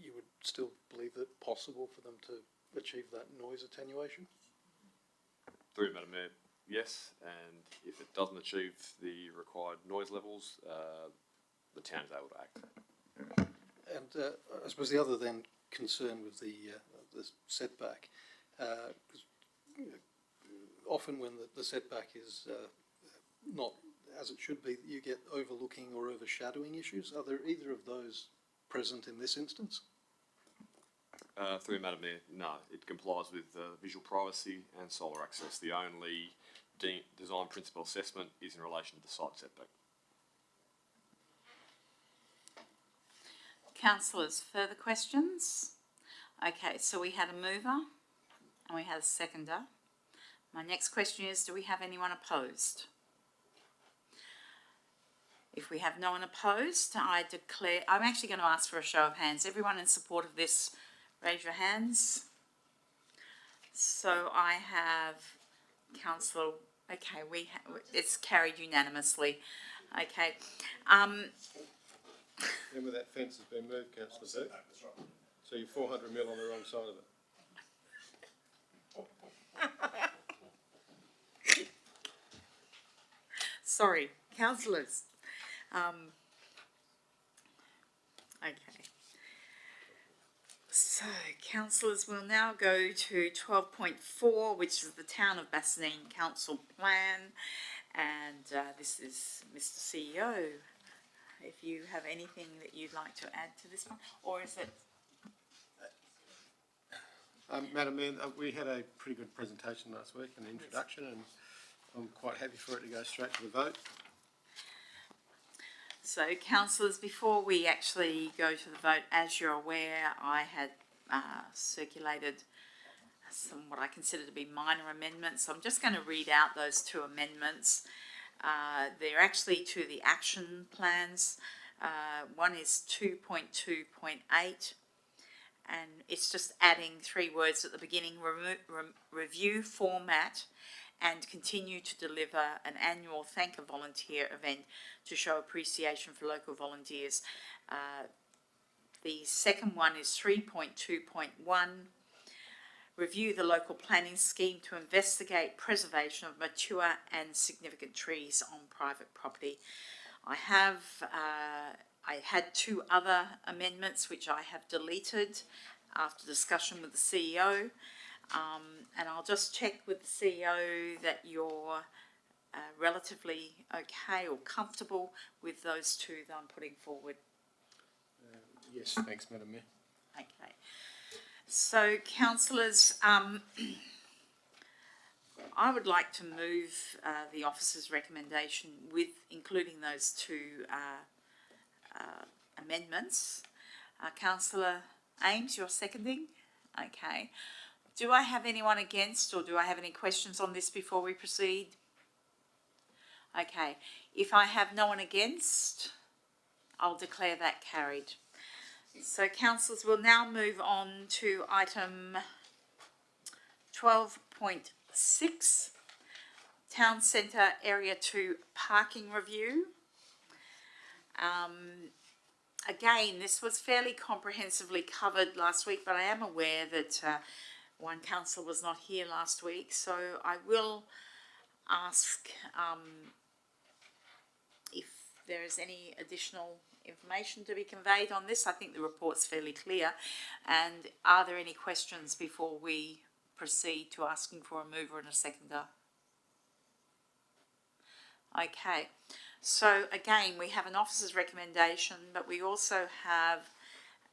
you would still believe that possible for them to achieve that noise attenuation? Through you, Madam Mayor, yes, and if it doesn't achieve the required noise levels, the town is able to act. And I suppose the other then concern with the setback, often when the setback is not as it should be, you get overlooking or overshadowing issues. Are there either of those present in this instance? Through you, Madam Mayor, no, it complies with visual privacy and solar access. The only design principle assessment is in relation to the site setback. Councillors, further questions? Okay, so we had a mover and we had a seconder. My next question is, do we have anyone opposed? If we have no one opposed, I declare, I'm actually going to ask for a show of hands. Everyone in support of this, raise your hands. So I have Councillor, okay, it's carried unanimously. Okay. Remember that fence has been moved, Councillor Burke? So you're 400 mil on the wrong side of it. Sorry, councillors. Okay. So, councillors, we'll now go to 12.4, which is the Town of Bassendean Council Plan, and this is Mr. CEO. If you have anything that you'd like to add to this one, or is it? Madam Mayor, we had a pretty good presentation last week, an introduction, and I'm quite happy for it to go straight to the vote. So, councillors, before we actually go to the vote, as you're aware, I had circulated some what I consider to be minor amendments. So I'm just going to read out those two amendments. They're actually to the action plans. One is 2.2.8, and it's just adding 3 words at the beginning: review format and continue to deliver an annual Thank a Volunteer event to show appreciation for local volunteers. The second one is 3.2.1, review the local planning scheme to investigate preservation of mature and significant trees on private property. I had 2 other amendments which I have deleted after discussion with the CEO. And I'll just check with the CEO that you're relatively okay or comfortable with those 2 that I'm putting forward. Yes, thanks, Madam Mayor. Okay. So, councillors, I would like to move the officer's recommendation with including those 2 amendments. Councillor Ames, you're seconding? Okay. Do I have anyone against, or do I have any questions on this before we proceed? Okay. If I have no one against, I'll declare that carried. So, councillors, we'll now move on to item 12.6, Town Centre Area 2 Parking Review. Again, this was fairly comprehensively covered last week, but I am aware that one councillor was not here last week, so I will ask there is any additional information to be conveyed on this. I think the report's fairly clear. And are there any questions before we proceed to asking for a mover and a seconder? Okay, so again, we have an officer's recommendation, but we also have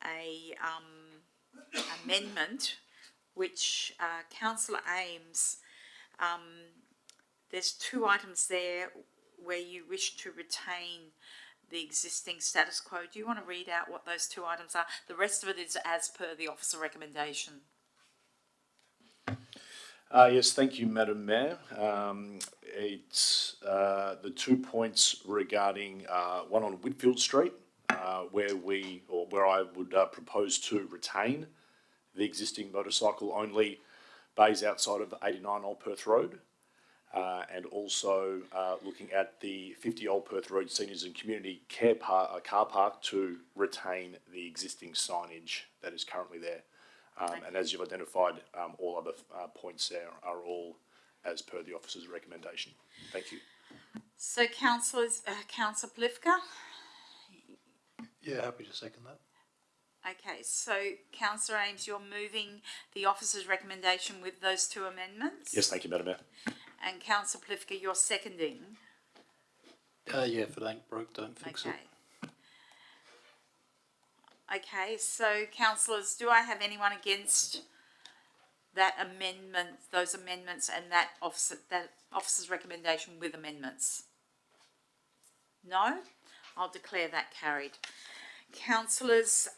a amendment which Councillor Ames, there's two items there where you wish to retain the existing status quo. Do you want to read out what those two items are? The rest of it is as per the officer recommendation. Yes, thank you, Madam Mayor. It's the 2 points regarding one on Whitfield Street, where I would propose to retain the existing motorcycle only bays outside of 89 Old Perth Road, and also looking at the 50 Old Perth Road Seniors and Community car park to retain the existing signage that is currently there. And as you've identified, all other points there are all as per the officer's recommendation. Thank you. So, Councillor Plivka? Yeah, happy to second that. Okay, so Councillor Ames, you're moving the officer's recommendation with those two amendments? Yes, thank you, Madam Mayor. And Councillor Plivka, you're seconding? Yeah, if it ain't broke, don't fix it. Okay, so councillors, do I have anyone against that amendment, those amendments, and that officer's recommendation with amendments? No? I'll declare that carried. Councillors,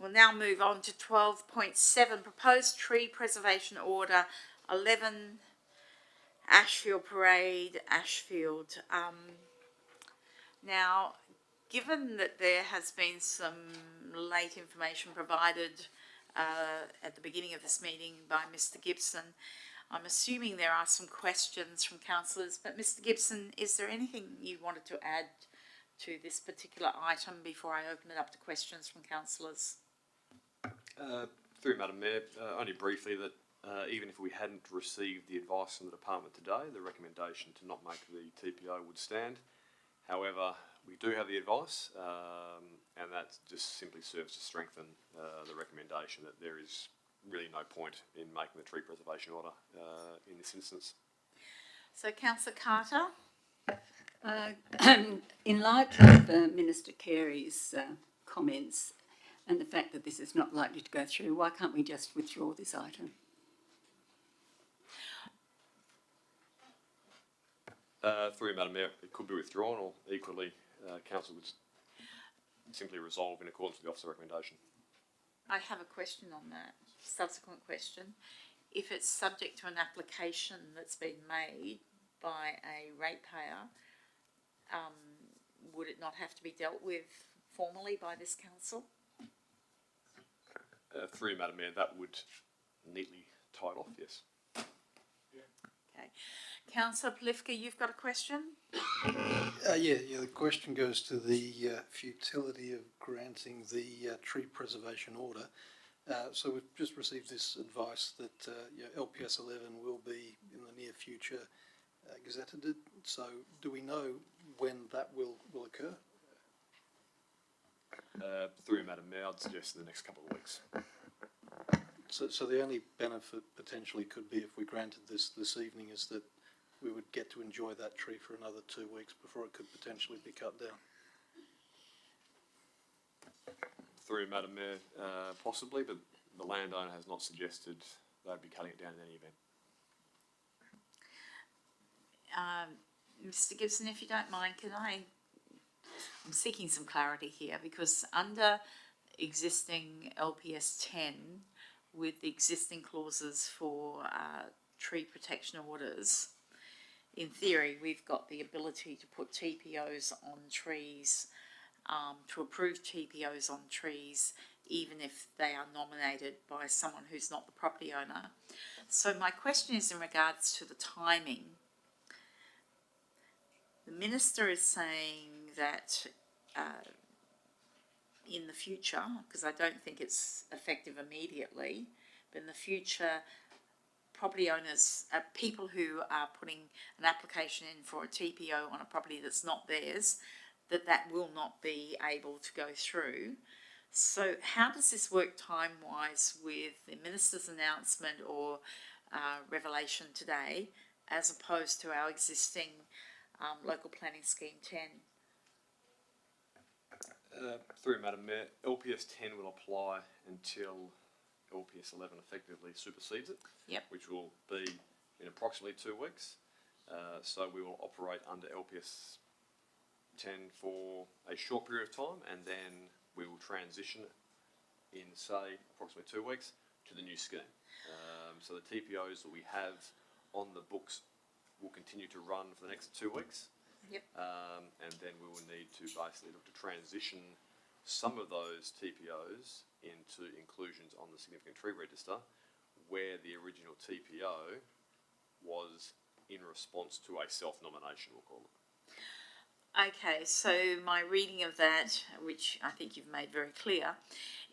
we'll now move on to 12.7, Proposed Tree Preservation Order 11, Ashfield Parade, Ashfield. Now, given that there has been some late information provided at the beginning of this meeting by Mr. Gibson, I'm assuming there are some questions from councillors. But Mr. Gibson, is there anything you wanted to add to this particular item before I open it up to questions from councillors? Through Madam Mayor, only briefly that even if we hadn't received the advice from the department today, the recommendation to not make the TPO would stand. However, we do have the advice, and that just simply serves to strengthen the recommendation that there is really no point in making the tree preservation order in this instance. So, Councillor Carter? In light of Minister Carey's comments and the fact that this is not likely to go through, why can't we just withdraw this item? Through Madam Mayor, it could be withdrawn, or equally, Council would simply resolve in accordance with the officer recommendation. I have a question on that, subsequent question. If it's subject to an application that's been made by a ratepayer, would it not have to be dealt with formally by this council? Through Madam Mayor, that would neatly tie it off, yes. Okay. Councillor Plivka, you've got a question? The question goes to the futility of granting the tree preservation order. So we've just received this advice that LPS 11 will be in the near future gazetted. So do we know when that will occur? Through Madam Mayor, I'd suggest in the next couple of weeks. So the only benefit potentially could be if we granted this evening is that we would get to enjoy that tree for another 2 weeks before it could potentially be cut down. Through Madam Mayor, possibly, but the landowner has not suggested they'd be cutting it down in any event. Mr. Gibson, if you don't mind, I'm seeking some clarity here, because under existing LPS 10, with the existing clauses for tree protection orders, in theory, we've got the ability to put TPOs on trees, to approve TPOs on trees, even if they are nominated by someone who's not the property owner. So my question is in regards to the timing. The Minister is saying that in the future, because I don't think it's effective immediately, but in the future, property owners, people who are putting an application in for a TPO on a property that's not theirs, that will not be able to go through. So how does this work time-wise with the Minister's announcement or revelation today, as opposed to our existing local planning scheme 10? Through Madam Mayor, LPS 10 will apply until LPS 11 effectively supersedes it. Yep. Which will be in approximately 2 weeks. So we will operate under LPS 10 for a short period of time, and then we will transition in, say, approximately 2 weeks to the new scheme. So the TPOs that we have on the books will continue to run for the next 2 weeks. Yep. And then we will need to basically look to transition some of those TPOs into inclusions on the significant tree register, where the original TPO was in response to a self-nomination, we'll call it. Okay, so my reading of that, which I think you've made very clear,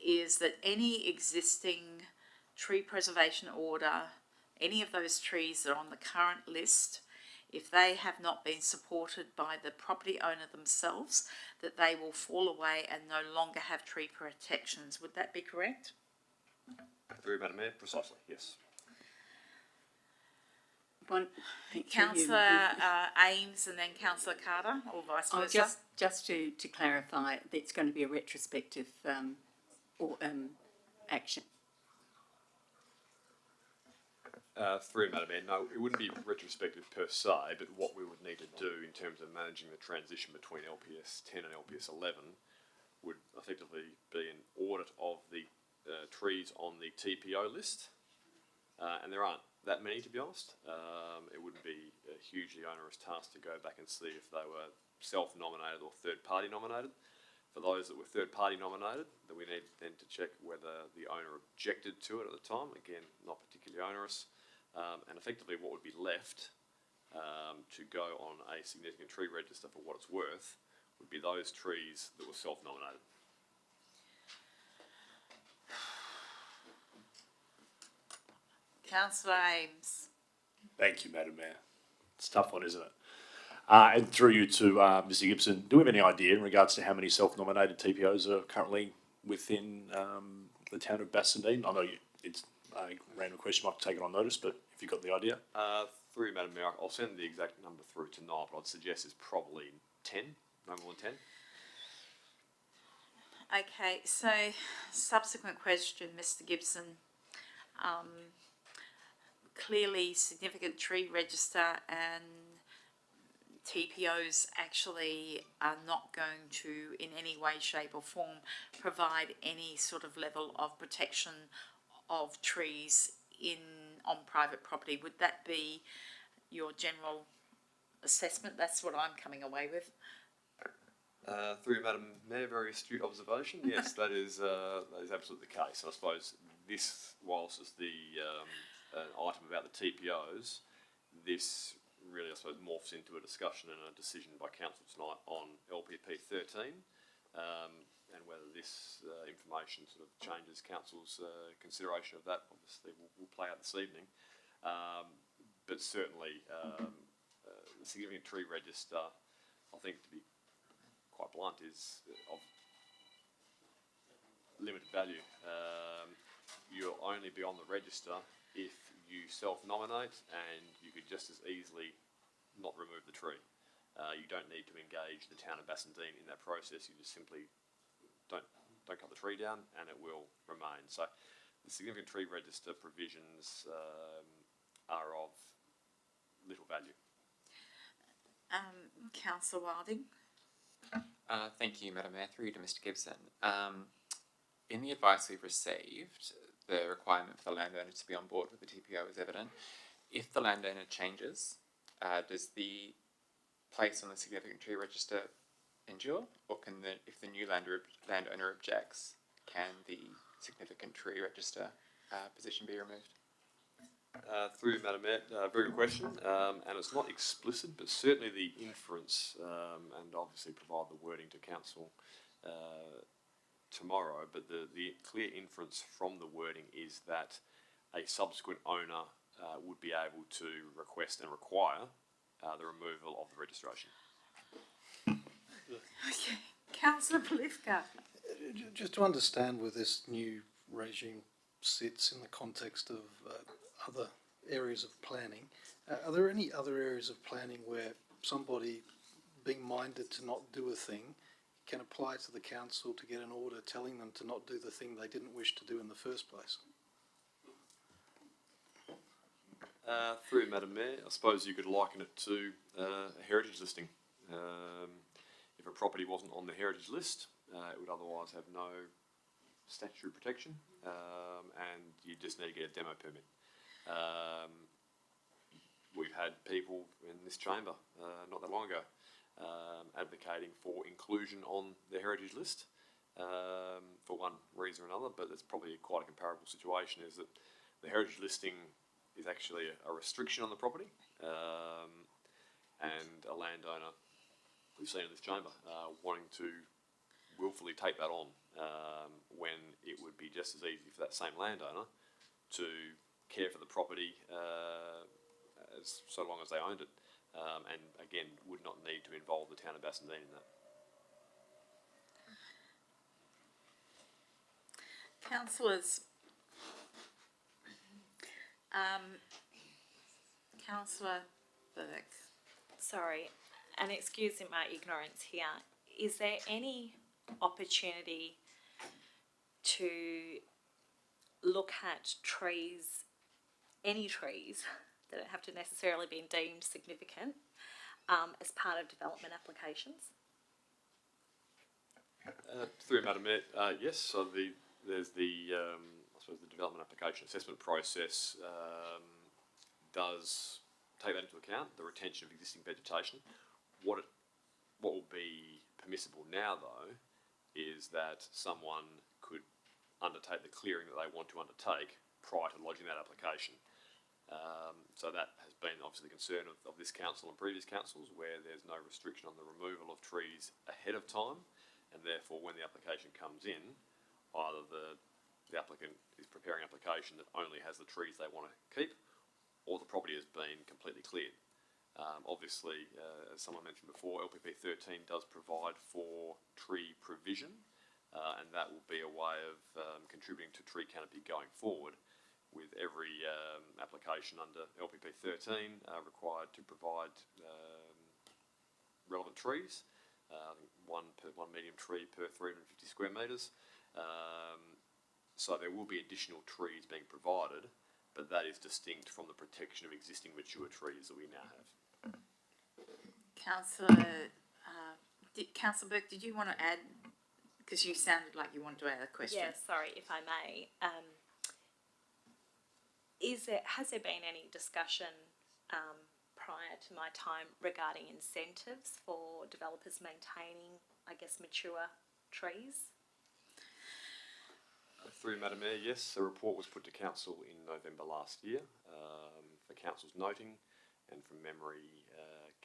is that any existing tree preservation order, any of those trees that are on the current list, if they have not been supported by the property owner themselves, that they will fall away and no longer have tree protections. Would that be correct? Through Madam Mayor, precisely, yes. Councillor Ames and then Councillor Carter, or vice versa? Just to clarify, it's going to be a retrospective action. Through Madam Mayor, no, it wouldn't be retrospective per se, but what we would need to do in terms of managing the transition between LPS 10 and LPS 11 would effectively be an audit of the trees on the TPO list, and there aren't that many, to be honest. It wouldn't be a hugely onerous task to go back and see if they were self-nominated or third-party nominated. For those that were third-party nominated, then we need then to check whether the owner objected to it at the time. Again, not particularly onerous. And effectively what would be left to go on a significant tree register for what it's worth would be those trees that were self-nominated. Councillor Ames. Thank you, Madam Mayor. It's a tough one, isn't it? And through you to Mr Gibson, do we have any idea in regards to how many self-nominated TPOs are currently within the town of Bassendean? I know it's a random question, might take it on notice, but if you've got the idea. Through you, Madam Mayor, I'll send the exact number through tonight, but I'd suggest it's probably 10, no more than 10. Okay, so subsequent question, Mr Gibson. Clearly significant tree register and TPOs actually are not going to in any way, shape or form provide any sort of level of protection of trees on private property. Would that be your general assessment? That's what I'm coming away with. Through you, Madam Mayor, very astute observation. Yes, that is absolutely the case. I suppose this, whilst it's the an item about the TPOs, this really, I suppose, morphs into a discussion and a decision by council tonight on LPP 13, and whether this information sort of changes council's consideration of that. Obviously, will play out this evening, but certainly the significant tree register, I think, to be quite blunt, is of limited value. You'll only be on the register if you self-nominate, and you could just as easily not remove the tree. You don't need to engage the town of Bassendean in that process. You just simply don't cut the tree down, and it will remain. So the significant tree register provisions are of little value. Councillor Wilding. Thank you, Madam Mayor. Through you to Mr Gibson. In the advice we've received, the requirement for the landowner to be on board with the TPO is evident. If the landowner changes, does the place on the significant tree register endure, or can if the new landowner objects, can the significant tree register position be removed? Through you, Madam Mayor, very good question, and it's not explicit, but certainly the inference, and obviously provide the wording to council tomorrow, but the clear inference from the wording is that a subsequent owner would be able to request and require the removal of the registration. Okay, Councillor Polifka. Just to understand where this new regime sits in the context of other areas of planning, are there any other areas of planning where somebody being minded to not do a thing can apply to the council to get an order telling them to not do the thing they didn't wish to do in the first place? Through Madam Mayor, I suppose you could liken it to a heritage listing. If a property wasn't on the heritage list, it would otherwise have no statutory protection, and you just need to get a demo permit. We've had people in this chamber not that long ago advocating for inclusion on the heritage list for one reason or another, but it's probably quite a comparable situation, is that the heritage listing is actually a restriction on the property, and a landowner we've seen in this chamber wanting to willfully take that on when it would be just as easy for that same landowner to care for the property as so long as they owned it, and again would not need to involve the town of Bassendean in that. Councillors, Councillor Burke. Sorry, and excusing my ignorance here, is there any opportunity to look at trees, any trees, that don't have to necessarily be deemed significant, as part of development applications? Through Madam Mayor, yes. So there's the I suppose the development application assessment process does take that into account, the retention of existing vegetation. What will be permissible now, though, is that someone could undertake the clearing that they want to undertake prior to lodging that application. So that has been obviously the concern of this council and previous councils, where there's no restriction on the removal of trees ahead of time, and therefore when the application comes in, either the applicant is preparing an application that only has the trees they want to keep, or the property has been completely cleared. Obviously, as someone mentioned before, LPP 13 does provide for tree provision, and that will be a way of contributing to tree canopy going forward, with every application under LPP 13 required to provide relevant trees, one medium tree per 350 square metres. So there will be additional trees being provided, but that is distinct from the protection of existing mature trees that we now have. Councillor Burke, did you want to add, because you sounded like you wanted to add a question? Yeah, sorry, if I may. Has there been any discussion prior to my time regarding incentives for developers maintaining, I guess, mature trees? Through Madam Mayor, yes, a report was put to Council in November last year for Council's noting, and from memory,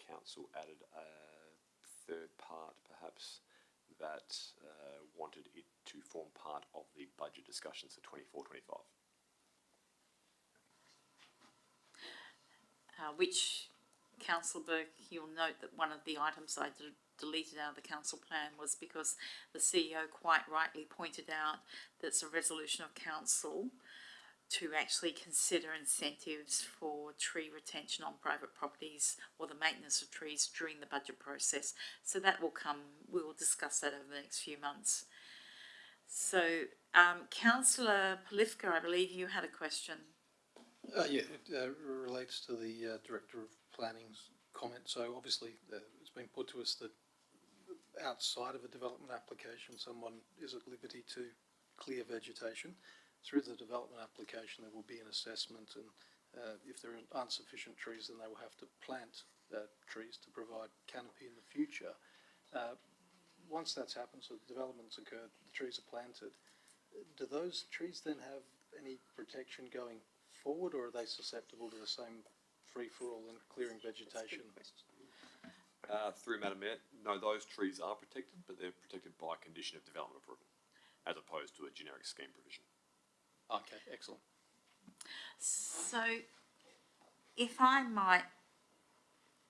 Council added a third part, perhaps, that wanted it to form part of the budget discussions for 24-25. Which, Councillor Burke, you'll note that one of the items I deleted out of the council plan was because the CEO quite rightly pointed out that it's a resolution of council to actually consider incentives for tree retention on private properties or the maintenance of trees during the budget process. So that will come, we will discuss that over the next few months. So, Councillor Polifka, I believe you had a question. Yeah, it relates to the Director of Planning's comment. So obviously it's been put to us that outside of a development application, someone is at liberty to clear vegetation. Through the development application, there will be an assessment, and if there aren't sufficient trees, then they will have to plant trees to provide canopy in the future. Once that's happened, so the development's occurred, the trees are planted, do those trees then have any protection going forward, or are they susceptible to the same free-for-all and clearing vegetation? Through Madam Mayor, no, those trees are protected, but they're protected by condition of development approval, as opposed to a generic scheme provision. Okay, excellent. So, If I might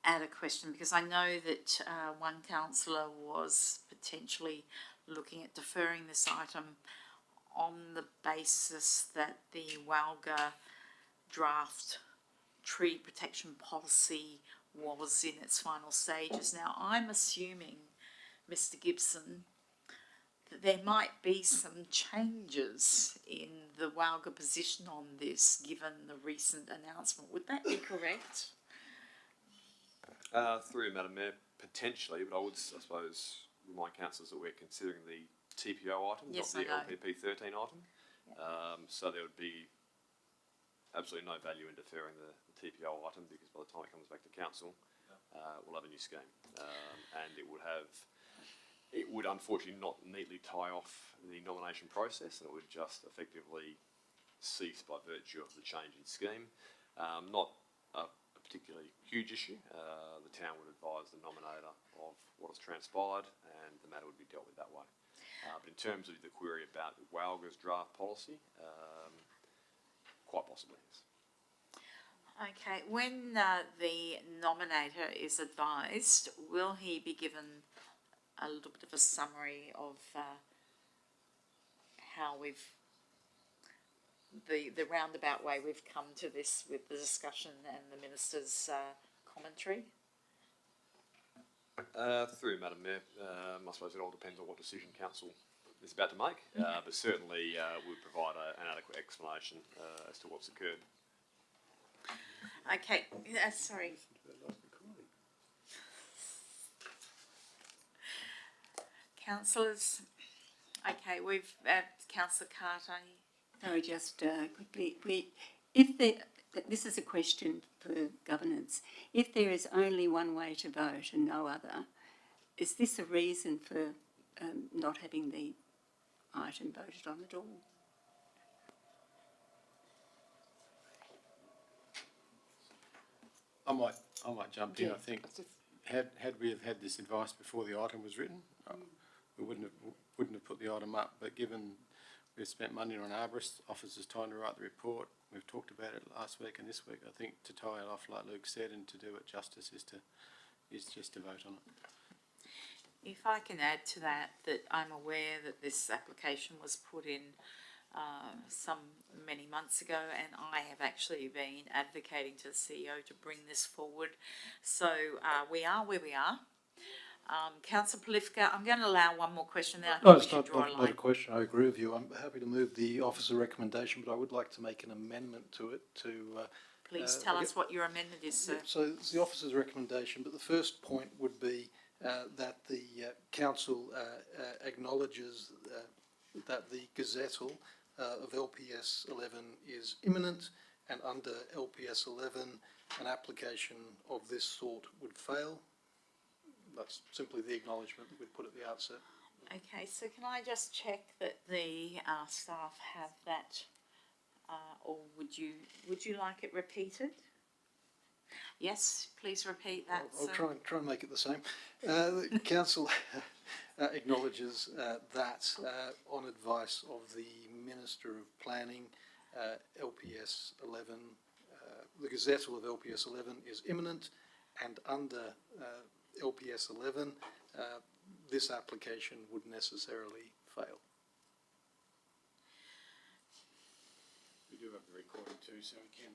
add a question, because I know that one councillor was potentially looking at deferring this item on the basis that the Walga draft tree protection policy was in its final stages. Now, I'm assuming, Mr. Gibson, that there might be some changes in the Walga position on this, given the recent announcement. Would that be correct? Through you, Madam Mayor, potentially, but I would, I suppose, remind councillors that we're considering the TPO item, Yes, not the I know. LPP 13 item. So there would be absolutely no value in deferring the TPO item, because by the time it comes back to council, we'll have a new scheme, and it would unfortunately not neatly tie off the nomination process, and it would just effectively cease by virtue of the change in scheme. Not a particularly huge issue. The town would advise the nominator of what has transpired, and the matter would be dealt with that way. But in terms of the query about Walga's draft policy, quite possibly, yes. Okay, when the nominator is advised, will he be given a little bit of a summary of how we've, the roundabout way we've come to this with the discussion and the Minister's commentary? Through Madam Mayor, I suppose it all depends on what decision council is about to make, but certainly we'll provide an adequate explanation as to what's occurred. Okay, sorry. Councillors, okay, we've, Councillor Carter. No, just quickly, this is a question for governance. If there is only one way to vote and no other, is this a reason for not having the item voted on at all? I might jump in. I think had we have had this advice before the item was written, we wouldn't have put the item up. But given we've spent money on arborists, officers' time to write the report, we've talked about it last week and this week. I think to tie it off, like Luke said, and to do it justice is just to vote on it. If I can add to that, that I'm aware that this application was put in many months ago, and I have actually been advocating to the CEO to bring this forward. So we are where we are. Councillor Polifka, I'm going to allow one more question. Then I think we should draw a line. Not a question. I agree with you. I'm happy to move the officer recommendation, but I would like to make an amendment to it to... Please tell us what your amendment is, sir. So it's the officer's recommendation, but the first point would be that the council acknowledges that the gazettal of LPS 11 is imminent, and under LPS 11 an application of this sort would fail. That's simply the acknowledgement that we'd put at the outset. Okay, so can I just check that the staff have that, or would you like it repeated? Yes, please repeat that. I'll try and make it the same. The council acknowledges that on advice of the Minister of Planning, LPS 11, the gazettal of LPS 11 is imminent, and under LPS 11, this application would necessarily fail. We do have the recording too, so we can.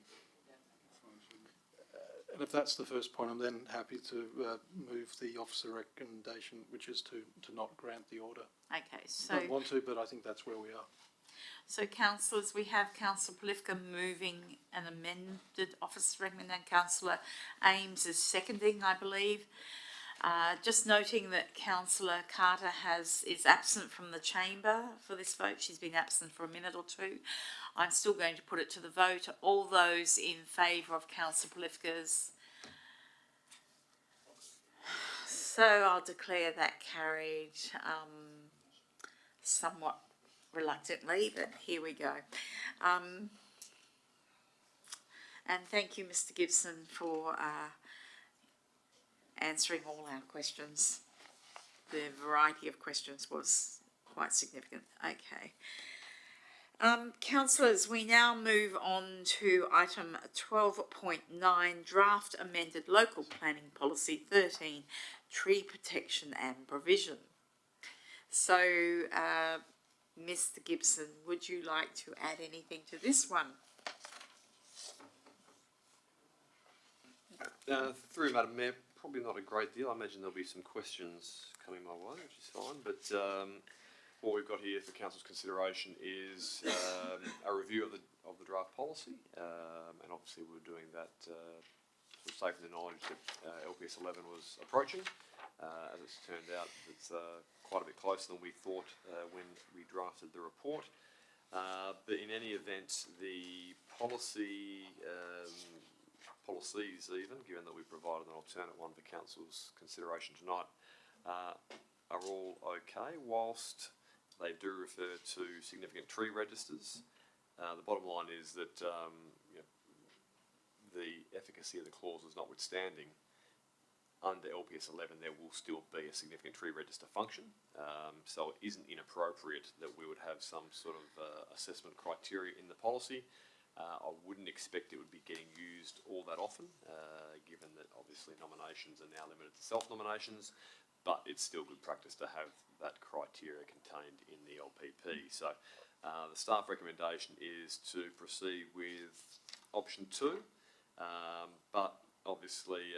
And if that's the first point, I'm then happy to move the officer recommendation, which is to not grant the order. Okay, so... Don't want to, but I think that's where we are. So, councillors, we have Councillor Polifka moving an amended officer recommendation. Councillor Ames is seconding, I believe. Just noting that Councillor Carter is absent from the chamber for this vote. She's been absent for a minute or two. I'm still going to put it to the vote. All those in favour of Councillor Polifka's. So I'll declare that carried somewhat reluctantly, but here we go. And thank you, Mr. Gibson, for answering all our questions. The variety of questions was quite significant. Okay. Councillors, we now move on to item 12.9, draft amended local planning policy 13, tree protection and provision. So, Mr. Gibson, would you like to add anything to this one? Through Madam Mayor, probably not a great deal. I imagine there'll be some questions coming my way, which is fine. But what we've got here for council's consideration is a review of the draft policy, and obviously we're doing that safe in the knowledge that LPS 11 was approaching. As it's turned out, it's quite a bit closer than we thought when we drafted the report. But in any event, the policies even, given that we provided an alternate one for council's consideration tonight, are all okay, whilst they do refer to significant tree registers. The bottom line is that the efficacy of the clauses notwithstanding, under LPS 11 there will still be a significant tree register function, so it isn't inappropriate that we would have some sort of assessment criteria in the policy. I wouldn't expect it would be getting used all that often, given that obviously nominations are now limited to self-nominations, but it's still good practice to have that criteria contained in the LPP. So the staff recommendation is to proceed with option 2, but obviously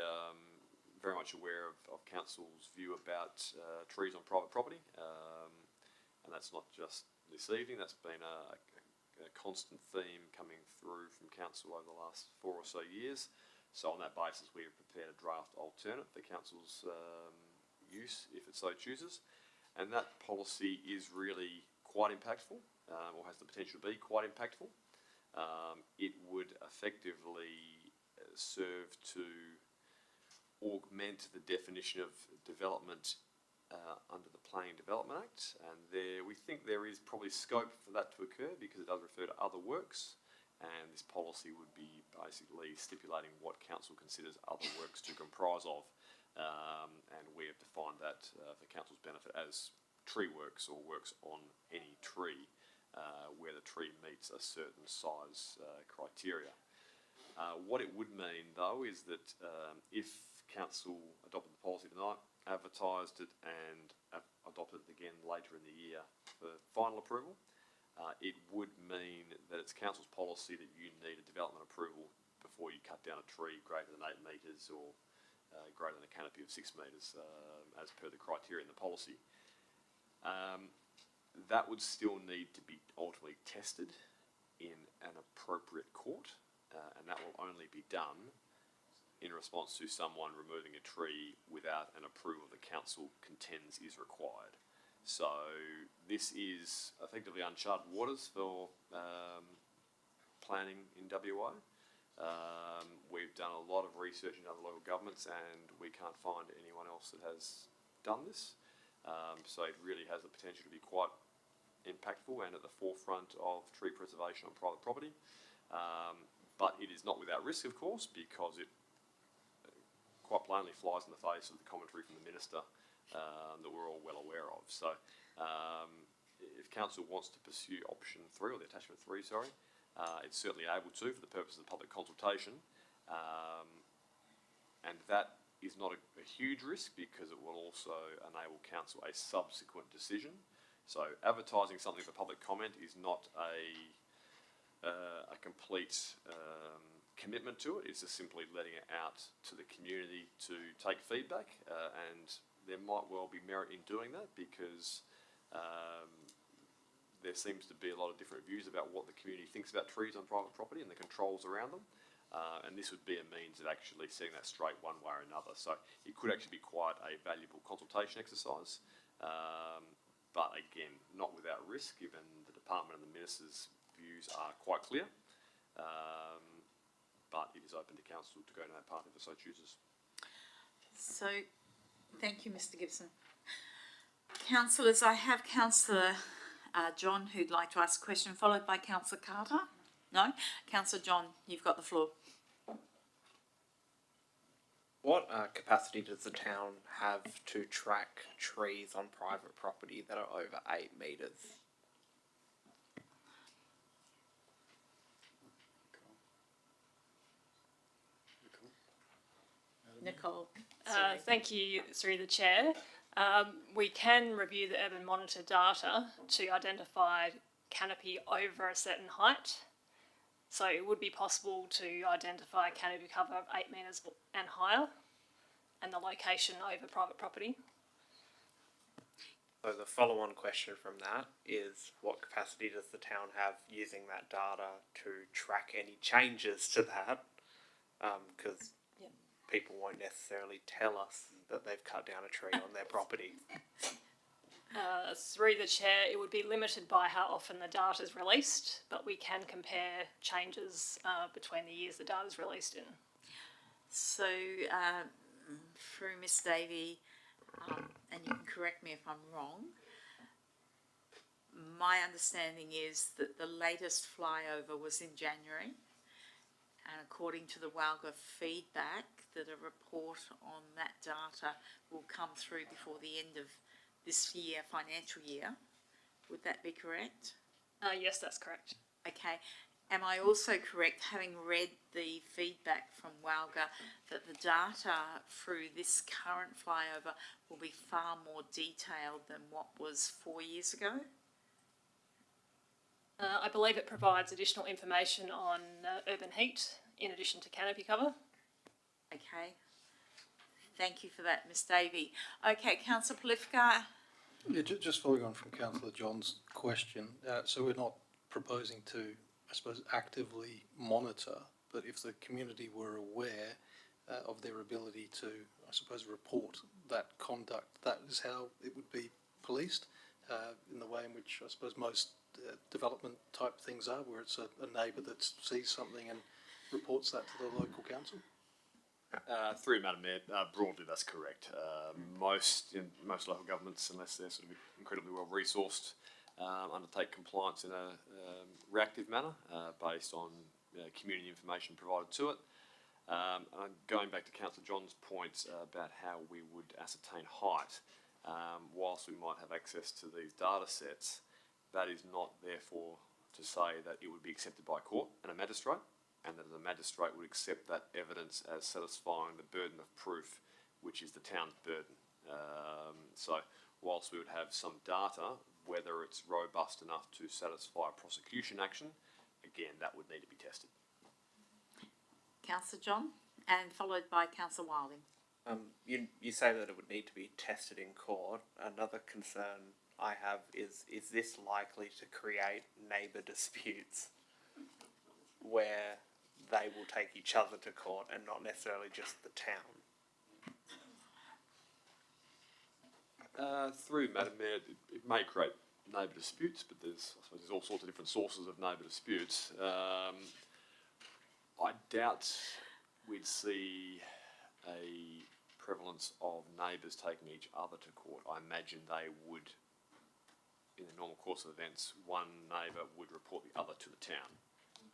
very much aware of council's view about trees on private property, and that's not just this evening. That's been a constant theme coming through from council over the last 4 or so years. So on that basis, we have prepared a draft alternate for council's use, if it so chooses, and that policy is really quite impactful, or has the potential to be quite impactful. It would effectively serve to augment the definition of development under the Planning Development Act, and we think there is probably scope for that to occur because it does refer to other works, and this policy would be basically stipulating what council considers other works to comprise of, and we have defined that for council's benefit as tree works or works on any tree where the tree meets a certain size criteria. What it would mean though is that if council adopted the policy tonight, advertised it and adopted it again later in the year for final approval, it would mean that it's council's policy that you need a development approval before you cut down a tree greater than 8 metres or greater than a canopy of 6 metres, as per the criteria in the policy. That would still need to be ultimately tested in an appropriate court, and that will only be done in response to someone removing a tree without an approval the council contends is required. So this is effectively uncharted waters for planning in WA. We've done a lot of research in other local governments and we can't find anyone else that has done this. So it really has the potential to be quite impactful and at the forefront of tree preservation on private property. But it is not without risk, of course, because it quite plainly flies in the face of the commentary from the Minister that we're all well aware of. So if Council wants to pursue option 3, or the attachment 3, sorry, it's certainly able to for the purpose of the public consultation, and that is not a huge risk because it will also enable Council a subsequent decision. So advertising something for public comment is not a complete commitment to it. It's just simply letting it out to the community to take feedback, and there might well be merit in doing that because there seems to be a lot of different views about what the community thinks about trees on private property and the controls around them, and this would be a means of actually setting that straight one way or another. So it could actually be quite a valuable consultation exercise, but again, not without risk given the Department and the Minister's views are quite clear. But it is open to council to go to that path if it so chooses. So, thank you, Mr. Gibson. Councillors, I have Councillor John who'd like to ask a question, followed by Councillor Carter. No? Councillor John, you've got the floor. What capacity does the town have to track trees on private property that are over 8 metres? Nicole. Thank you, through the chair. We can review the urban monitor data to identify canopy over a certain height. So it would be possible to identify canopy cover of 8 metres and higher, and the location over private property. So the follow-on question from that is, what capacity does the town have using that data to track any changes to that? Because people won't necessarily tell us that they've cut down a tree on their property. Through the chair, it would be limited by how often the data is released, but we can compare changes between the years the data is released in. So, through Miss Davey, and you can correct me if I'm wrong, my understanding is that the latest flyover was in January, and according to the Walga feedback, that a report on that data will come through before the end of this year, financial year. Would that be correct? Yes, that's correct. Okay. Am I also correct, having read the feedback from Walga, that the data through this current flyover will be far more detailed than what was 4 years ago? I believe it provides additional information on urban heat in addition to canopy cover. Okay. Thank you for that, Ms Davey. Okay, Councillor Polifka. Yeah, just following on from Councillor John's question, so we're not proposing to, I suppose, actively monitor, but if the community were aware of their ability to, I suppose, report that conduct, that is how it would be policed, in the way in which I suppose most development type things are, where it's a neighbour that sees something and reports that to the local council. Through Madam Mayor, broadly that's correct. Most local governments, unless they're sort of incredibly well resourced, undertake compliance in a reactive manner based on community information provided to it. Going back to Councillor John's point about how we would ascertain height, whilst we might have access to these data sets, that is not therefore to say that it would be accepted by a court and a magistrate, and that the magistrate would accept that evidence as satisfying the burden of proof, which is the town's burden. So whilst we would have some data, whether it's robust enough to satisfy a prosecution action, again, that would need to be tested. Councillor John, and followed by Councillor Wilding. You say that it would need to be tested in court. Another concern I have is this likely to create neighbour disputes where they will take each other to court and not necessarily just the town? Through Madam Mayor, it may create neighbour disputes, but I suppose there's all sorts of different sources of neighbour disputes. I doubt we'd see a prevalence of neighbours taking each other to court. I imagine they would, in the normal course of events, one neighbour would report the other to the town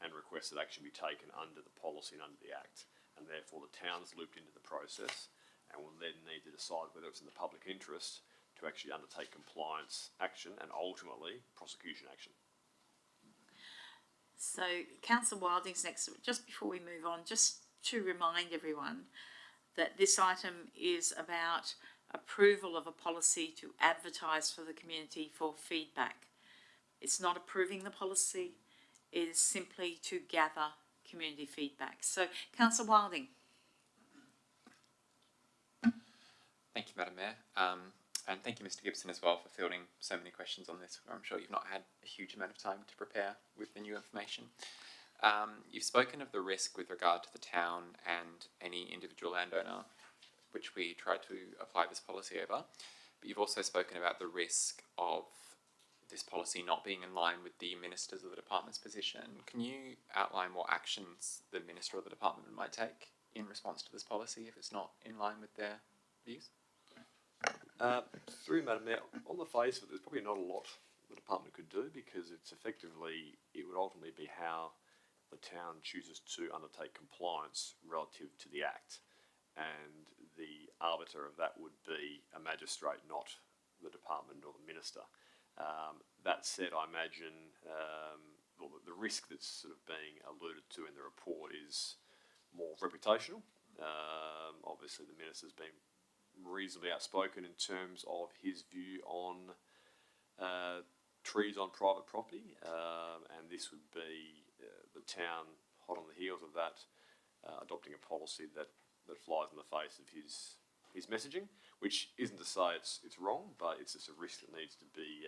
and request that action be taken under the policy and under the Act, and therefore the town's looped into the process and will then need to decide whether it's in the public interest to actually undertake compliance action and ultimately prosecution action. So Councillor Wilding's next. Just before we move on, just to remind everyone that this item is about approval of a policy to advertise for the community for feedback. It's not approving the policy, it is simply to gather community feedback. So, Councillor Wilding. Thank you, Madam Mayor. And thank you, Mr Gibson, as well, for fielding so many questions on this. I'm sure you've not had a huge amount of time to prepare with the new information. You've spoken of the risk with regard to the town and any individual landowner, which we try to apply this policy over. But you've also spoken about the risk of this policy not being in line with the minister's or the department's position. Can you outline what actions the minister or the department might take in response to this policy if it's not in line with their views? Through Madam Mayor, on the face of it, there's probably not a lot the department could do, because it's effectively, it would ultimately be how the town chooses to undertake compliance relative to the Act, and the arbiter of that would be a magistrate, not the department or the minister. That said, I imagine the risk that's sort of being alluded to in the report is more reputational Obviously, the minister's been reasonably outspoken in terms of his view on trees on private property, and this would be the town hot on the heels of that, adopting a policy that flies in the face of his messaging, which isn't to say it's wrong, but it's just a risk that needs to be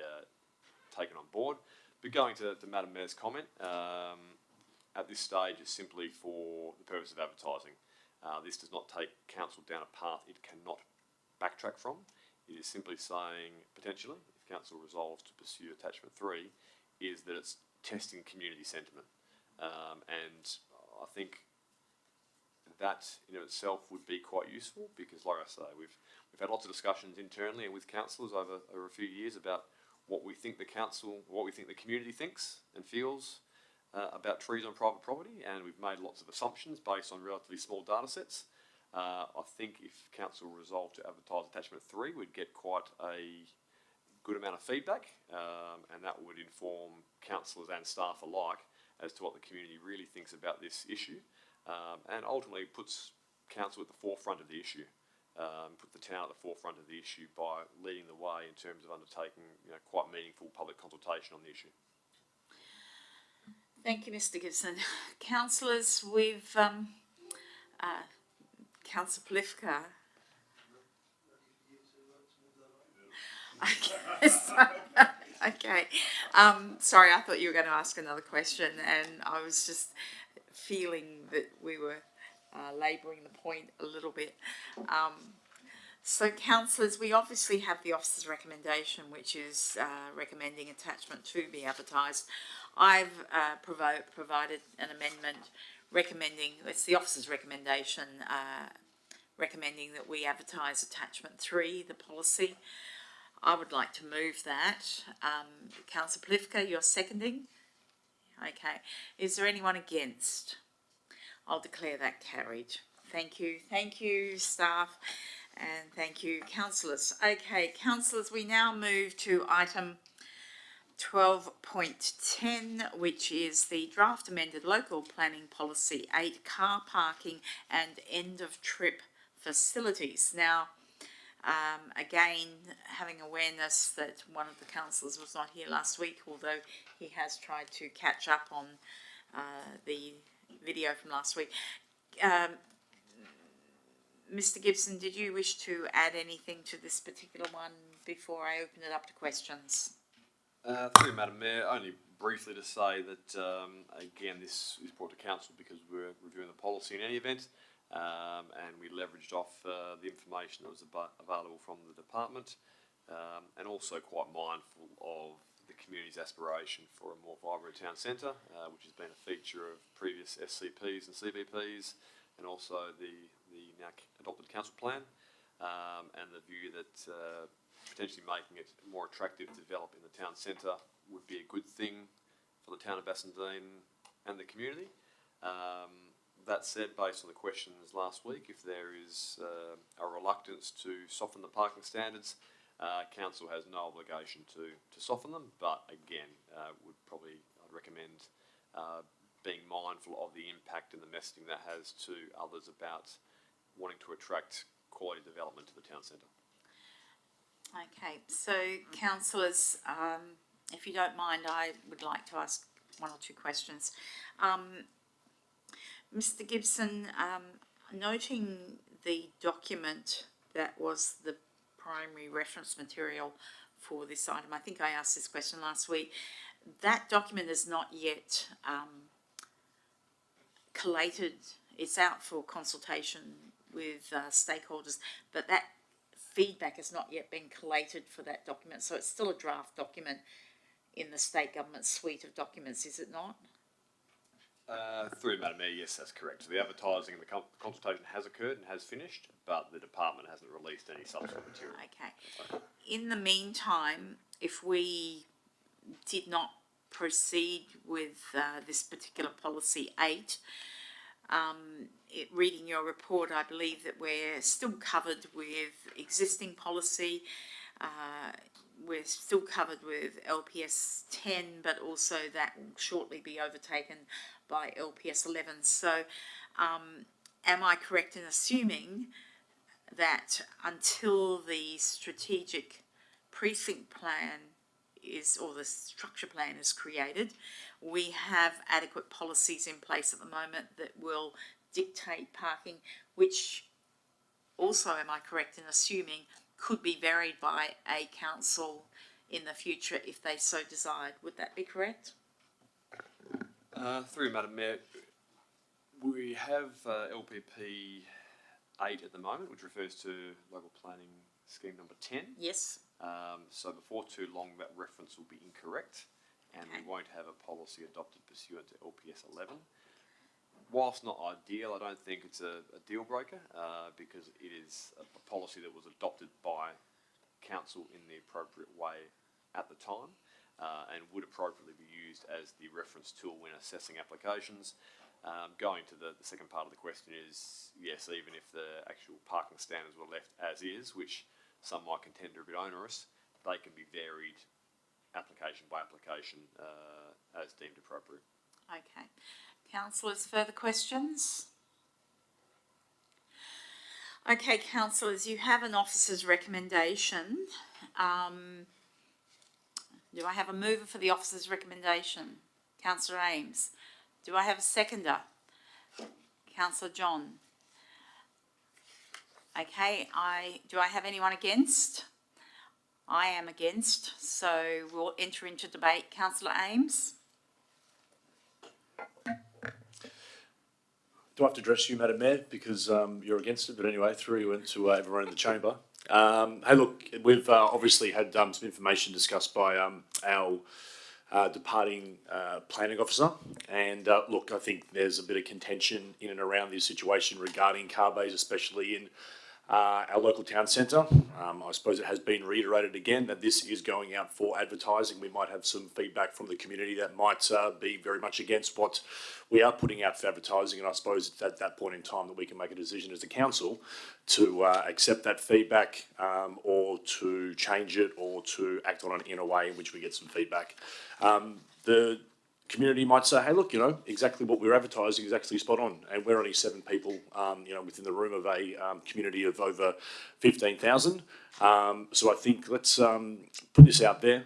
taken on board. But going to Madam Mayor's comment, at this stage it's simply for the purpose of advertising. This does not take council down a path it cannot backtrack from. It is simply saying, potentially, if council resolves to pursue attachment 3, is that it's testing community sentiment. And I think that in of itself would be quite useful, because like I say, we've had lots of discussions internally and with councillors over a few years about what we think the community thinks and feels about trees on private property, and we've made lots of assumptions based on relatively small data sets. I think if council resolved to advertise attachment 3, we'd get quite a good amount of feedback, and that would inform councillors and staff alike as to what the community really thinks about this issue, and ultimately puts council at the forefront of the issue, put the town at the forefront of the issue by leading the way in terms of undertaking quite meaningful public consultation on the issue. Thank you, Mr. Gibson. Councillors, we've Councillor Polifka. Okay. Sorry, I thought you were going to ask another question, and I was just feeling that we were labouring the point a little bit. So, councillors, we obviously have the officer's recommendation, which is recommending attachment 2 be advertised. I've provided an amendment recommending, it's the officer's recommendation, recommending that we advertise attachment 3, the policy. I would like to move that. Councillor Polifka, you're seconding? Okay. Is there anyone against? I'll declare that carried. Thank you. Thank you, staff, and thank you, councillors. Okay, councillors, we now move to item 12.10, which is the draft amended local planning policy 8, car parking and end of trip facilities. Now, again, having awareness that one of the councillors was not here last week, although he has tried to catch up on the video from last week. Mr. Gibson, did you wish to add anything to this particular one before I open it up to questions? Through you, Madam Mayor, only briefly to say that, again, this is brought to council because we're reviewing the policy in any event, and we leveraged off the information that was available from the department, and also quite mindful of the community's aspiration for a more vibrant town centre, which has been a feature of previous SCPs and CBPs, and also the now adopted council plan, and the view that potentially making it more attractive to develop in the town centre would be a good thing for the town of Bassendean and the community. That said, based on the questions last week, if there is a reluctance to soften the parking standards, council has no obligation to soften them, but again, I'd recommend being mindful of the impact and the messaging that has to others about wanting to attract quality development to the town centre. Okay, so councillors, if you don't mind, I would like to ask one or two questions. Mr. Gibson, noting the document that was the primary reference material for this item, I think I asked this question last week, that document is not yet collated. It's out for consultation with stakeholders, but that feedback has not yet been collated for that document, so it's still a draft document in the state government suite of documents, is it not? Through Madam Mayor, yes, that's correct. So the advertising and the consultation has occurred and has finished, but the department hasn't released any subsequent material. Okay. In the meantime, if we did not proceed with this particular policy 8, reading your report, I believe that we're still covered with existing policy. We're still covered with LPS 10, but also that will shortly be overtaken by LPS 11. So am I correct in assuming that until the strategic precinct plan is, or the structure plan is created, we have adequate policies in place at the moment that will dictate parking, which also, am I correct in assuming, could be varied by a council in the future if they so desired? Would that be correct? Through Madam Mayor, we have LPP 8 at the moment, which refers to local planning scheme number 10. Yes. So before too long, that reference will be incorrect, and we won't have a policy adopted pursuant to LPS 11. Whilst not ideal, I don't think it's a deal breaker because it is a policy that was adopted by council in the appropriate way at the time and would appropriately be used as the reference tool when assessing applications. Going to the second part of the question is, yes, even if the actual parking standards were left as is, which some might contend are a bit onerous, they can be varied application by application as deemed appropriate. Okay. Councillors, further questions? Okay, councillors, you have an officer's recommendation. Do I have a mover for the officer's recommendation? Councillor Ames. Do I have a seconder? Councillor John. Okay, do I have anyone against? I am against, so we'll enter into debate. Councillor Ames. Do I have to address you, Madam Mayor, because you're against it? But anyway, through you and to everyone in the chamber. Hey, look, we've obviously had some information discussed by our departing planning officer, and look, I think there's a bit of contention in and around this situation regarding car bays, especially in our local town centre. I suppose it has been reiterated again that this is going out for advertising. We might have some feedback from the community that might be very much against what we are putting out for advertising, and I suppose it's at that point in time that we can make a decision as a council to accept that feedback or to change it or to act on it in a way in which we get some feedback. The community might say, hey, look, exactly what we're advertising is actually spot on. And we're only 7 people, within the room of a community of over 15,000. So I think let's put this out there.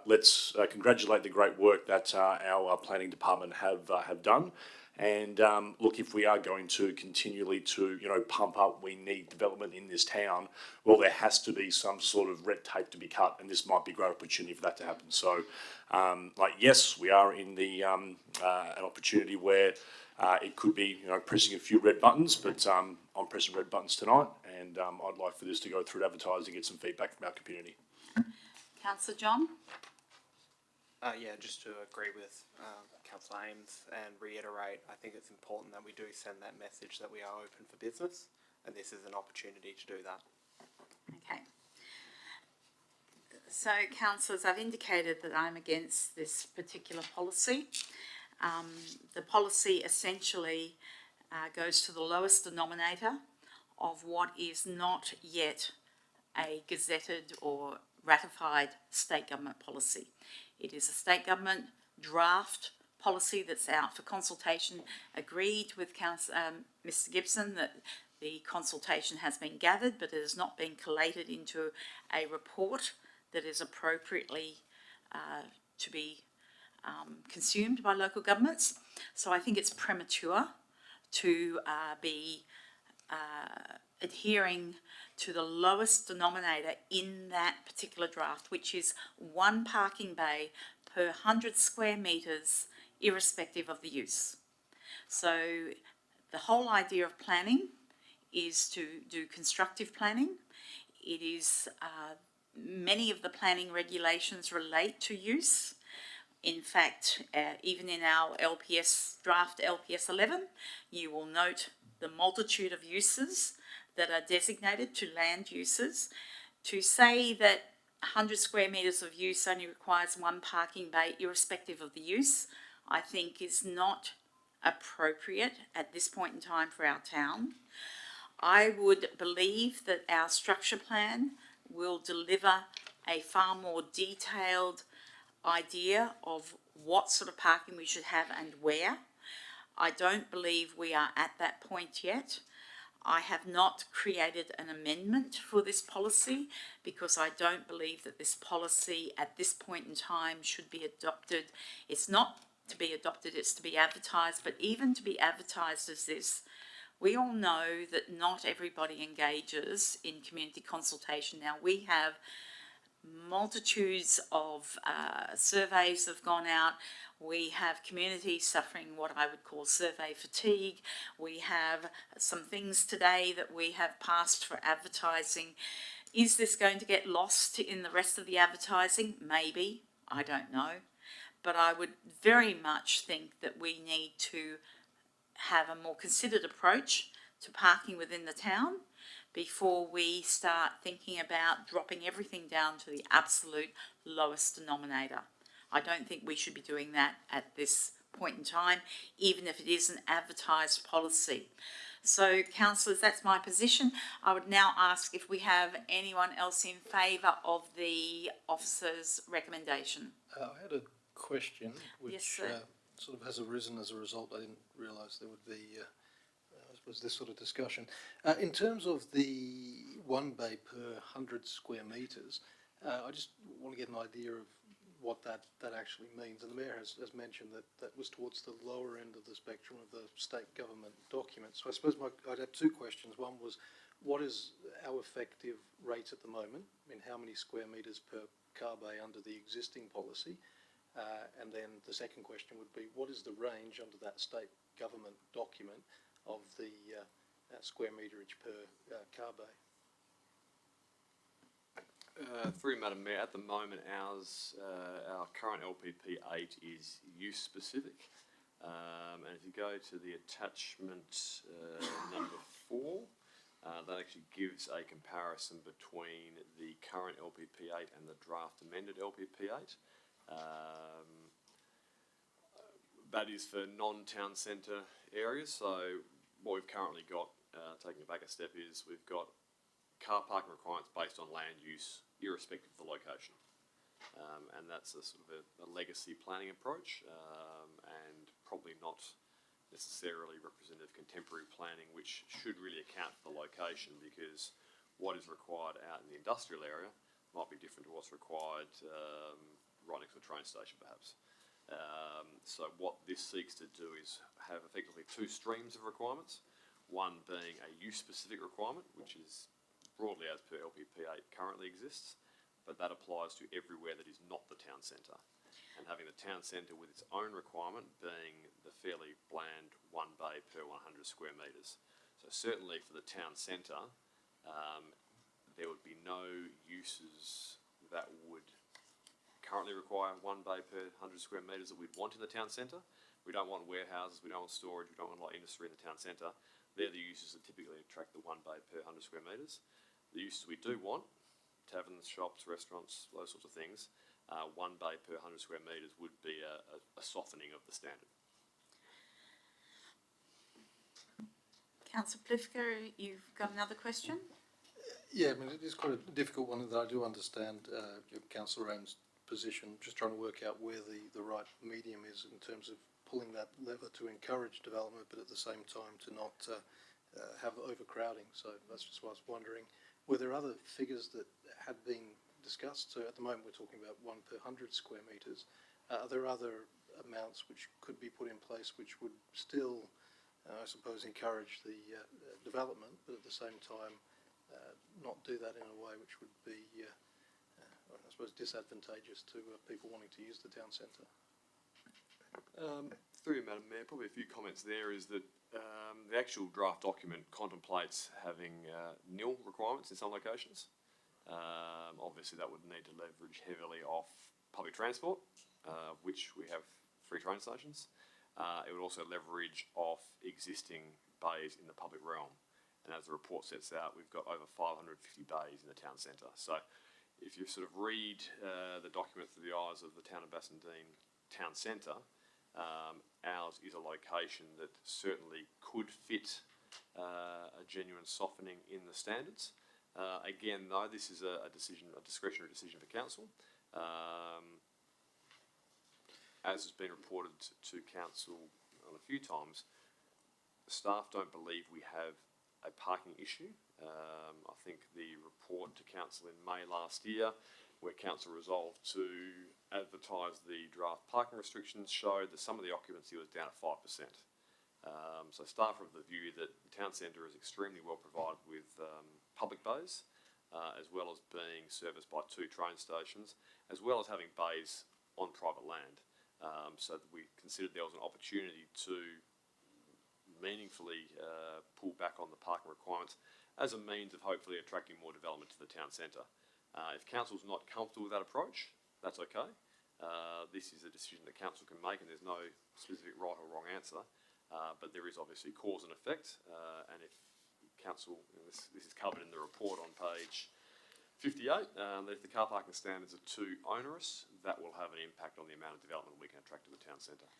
Let's congratulate the great work that our planning department have done. And look, if we are going to continually to, pump up, we need development in this town, well, there has to be some sort of red tape to be cut, and this might be a great opportunity for that to happen. So, yes, we are in the an opportunity where it could be, pressing a few red buttons, but I'm pressing red buttons tonight, and I'd like for this to go through advertising, get some feedback from our community. Councillor John? Yeah, just to agree with Councillor Ames and reiterate, I think it's important that we do send that message that we are open for business, and this is an opportunity to do that. Okay. So, councillors, I've indicated that I'm against this particular policy. The policy essentially goes to the lowest denominator of what is not yet a gazetted or ratified state government policy. It is a state government draft policy that's out for consultation. Agreed with Mr. Gibson that the consultation has been gathered, but it has not been collated into a report that is appropriately to be consumed by local governments. So I think it's premature to be adhering to the lowest denominator in that particular draft, which is 1 parking bay per 100 square metres, irrespective of the use. So the whole idea of planning is to do constructive planning. It is, many of the planning regulations relate to use. In fact, even in our LPS, draft LPS 11, you will note the multitude of uses that are designated to land uses. To say that 100 square metres of use only requires 1 parking bay, irrespective of the use, I think is not appropriate at this point in time for our town. I would believe that our structure plan will deliver a far more detailed idea of what sort of parking we should have and where. I don't believe we are at that point yet. I have not created an amendment for this policy because I don't believe that this policy at this point in time should be adopted. It's not to be adopted, it's to be advertised, but even to be advertised as this, we all know that not everybody engages in community consultation. Now, we have multitudes of surveys have gone out. We have communities suffering what I would call survey fatigue. We have some things today that we have passed for advertising. Is this going to get lost in the rest of the advertising? Maybe, I don't know. But I would very much think that we need to have a more considered approach to parking within the town before we start thinking about dropping everything down to the absolute lowest denominator. I don't think we should be doing that at this point in time, even if it is an advertised policy. So, councillors, that's my position. I would now ask if we have anyone else in favour of the officer's recommendation. I had a question which Yes, sir. sort of has arisen as a result. I didn't realise there would be, I suppose, this sort of discussion. In terms of the one bay per 100 square metres, I just want to get an idea of what that actually means. And the Mayor has mentioned that that was towards the lower end of the spectrum of the state government documents. So I suppose I'd have two questions. One was, what is our effective rate at the moment? I mean, how many square metres per car bay under the existing policy? And then the second question would be, what is the range under that state government document of the square meterage per car bay? Through Madam Mayor, at the moment our current LPP 8 is use specific, and if you go to the attachment number 4, that actually gives a comparison between the current LPP 8 and the draft amended LPP 8. That is for non-town centre areas. So what we've currently got, taking it back a step, is we've got car parking requirements based on land use, irrespective of the location. And that's a sort of a legacy planning approach, and probably not necessarily representative contemporary planning, which should really account for the location, because what is required out in the industrial area might be different to what's required right next to a train station, perhaps. So what this seeks to do is have effectively two streams of requirements, one being a use-specific requirement, which is broadly as per LPP 8 currently exists, but that applies to everywhere that is not the town centre. And having the town centre with its own requirement being the fairly bland 1 bay per 100 square metres. So certainly for the town centre, there would be no uses that would currently require 1 bay per 100 square metres that we'd want in the town centre. We don't want warehouses, we don't want storage, we don't want light industry in the town centre. They're the uses that typically attract the 1 bay per 100 square metres. The uses we do want, taverns, shops, restaurants, those sorts of things, 1 bay per 100 square metres would be a softening of the standard. Councillor Plifka, you've got another question? Yeah, I mean, it is quite a difficult one that I do understand Councillor Rain's position, just trying to work out where the right medium is in terms of pulling that lever to encourage development, but at the same time to not have overcrowding. So that's just why I was wondering, were there other figures that had been discussed? So at the moment we're talking about 1 per 100 square metres. Are there other amounts which could be put in place which would still, I suppose, encourage the development, but at the same time not do that in a way which would be, I suppose, disadvantageous to people wanting to use the town centre? Through you, Madam Mayor, probably a few comments there is that the actual draft document contemplates having nil requirements in some locations. Obviously that would need to leverage heavily off public transport, which we have free train stations. It would also leverage off existing bays in the public realm. And as the report sets out, we've got over 550 bays in the town centre. So if you sort of read the document through the eyes of the town of Bassendean town centre, ours is a location that certainly could fit a genuine softening in the standards. Again, though, this is a discretionary decision for council. As has been reported to council on a few times, staff don't believe we have a parking issue. I think the report to council in May last year, where council resolved to advertise the draft parking restrictions, showed that some of the occupancy was down at 5%. So staff are of the view that the town centre is extremely well provided with public bays, as well as being serviced by 2 train stations, as well as having bays on private land. So that we considered there was an opportunity to meaningfully pull back on the parking requirements as a means of hopefully attracting more development to the town centre. If council's not comfortable with that approach, that's okay. This is a decision that council can make, and there's no specific right or wrong answer. But there is obviously cause and effect, and if council, this is covered in the report on page 58, that if the car parking standards are too onerous, that will have an impact on the amount of development we can attract to the town centre.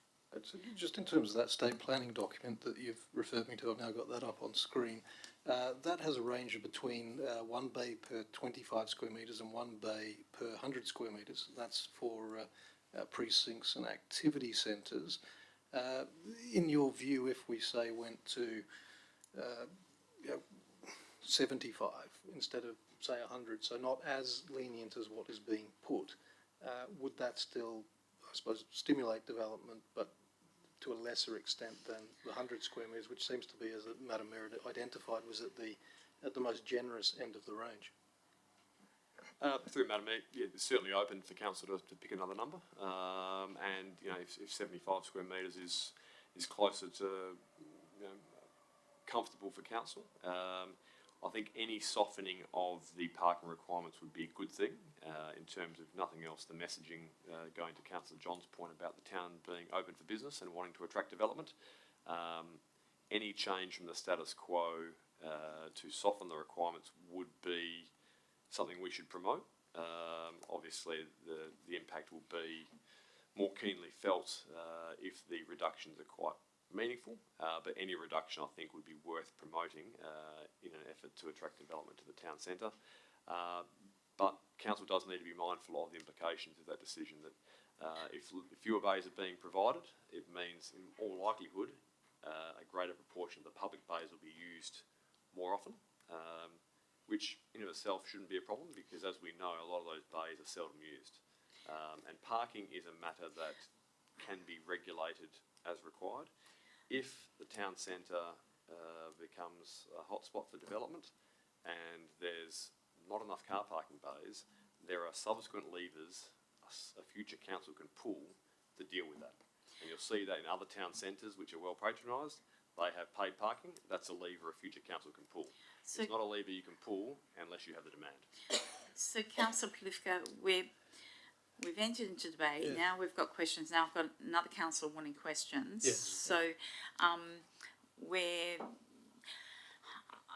So just in terms of that state planning document that you've referred me to, I've now got that up on screen. That has a range of between 1 bay per 25 square metres and 1 bay per 100 square metres. That's for precincts and activity centres. In your view, if we say went to 75 instead of say 100, so not as lenient as what is being put, would that still, I suppose, stimulate development, but to a lesser extent than the 100 square metres, which seems to be, as Madam Mayor identified, was at the most generous end of the range? Through Madam Mayor, yeah, it's certainly open for council to pick another number, and you know, if 75 square metres is closer to, you know, comfortable for council, I think any softening of the parking requirements would be a good thing. In terms of nothing else, the messaging going to Councillor John's point about the town being open for business and wanting to attract development. Any change from the status quo to soften the requirements would be something we should promote. Obviously, the impact will be more keenly felt if the reductions are quite meaningful, but any reduction I think would be worth promoting in an effort to attract development to the town centre. But council does need to be mindful of the implications of that decision, that if fewer bays are being provided, it means in all likelihood a greater proportion of the public bays will be used more often, which in of itself shouldn't be a problem, because as we know, a lot of those bays are seldom used. And parking is a matter that can be regulated as required. If the town centre becomes a hotspot for development and there's not enough car parking bays, there are subsequent levers a future council can pull to deal with that. And you'll see that in other town centres which are well patronised, they have paid parking. That's a lever a future council can pull. So it's not a lever you can pull unless you have the demand. So Councillor Polifka, we've entered into debate. Yeah. Now we've got questions. Now I've got another councillor wanting questions. Yes. So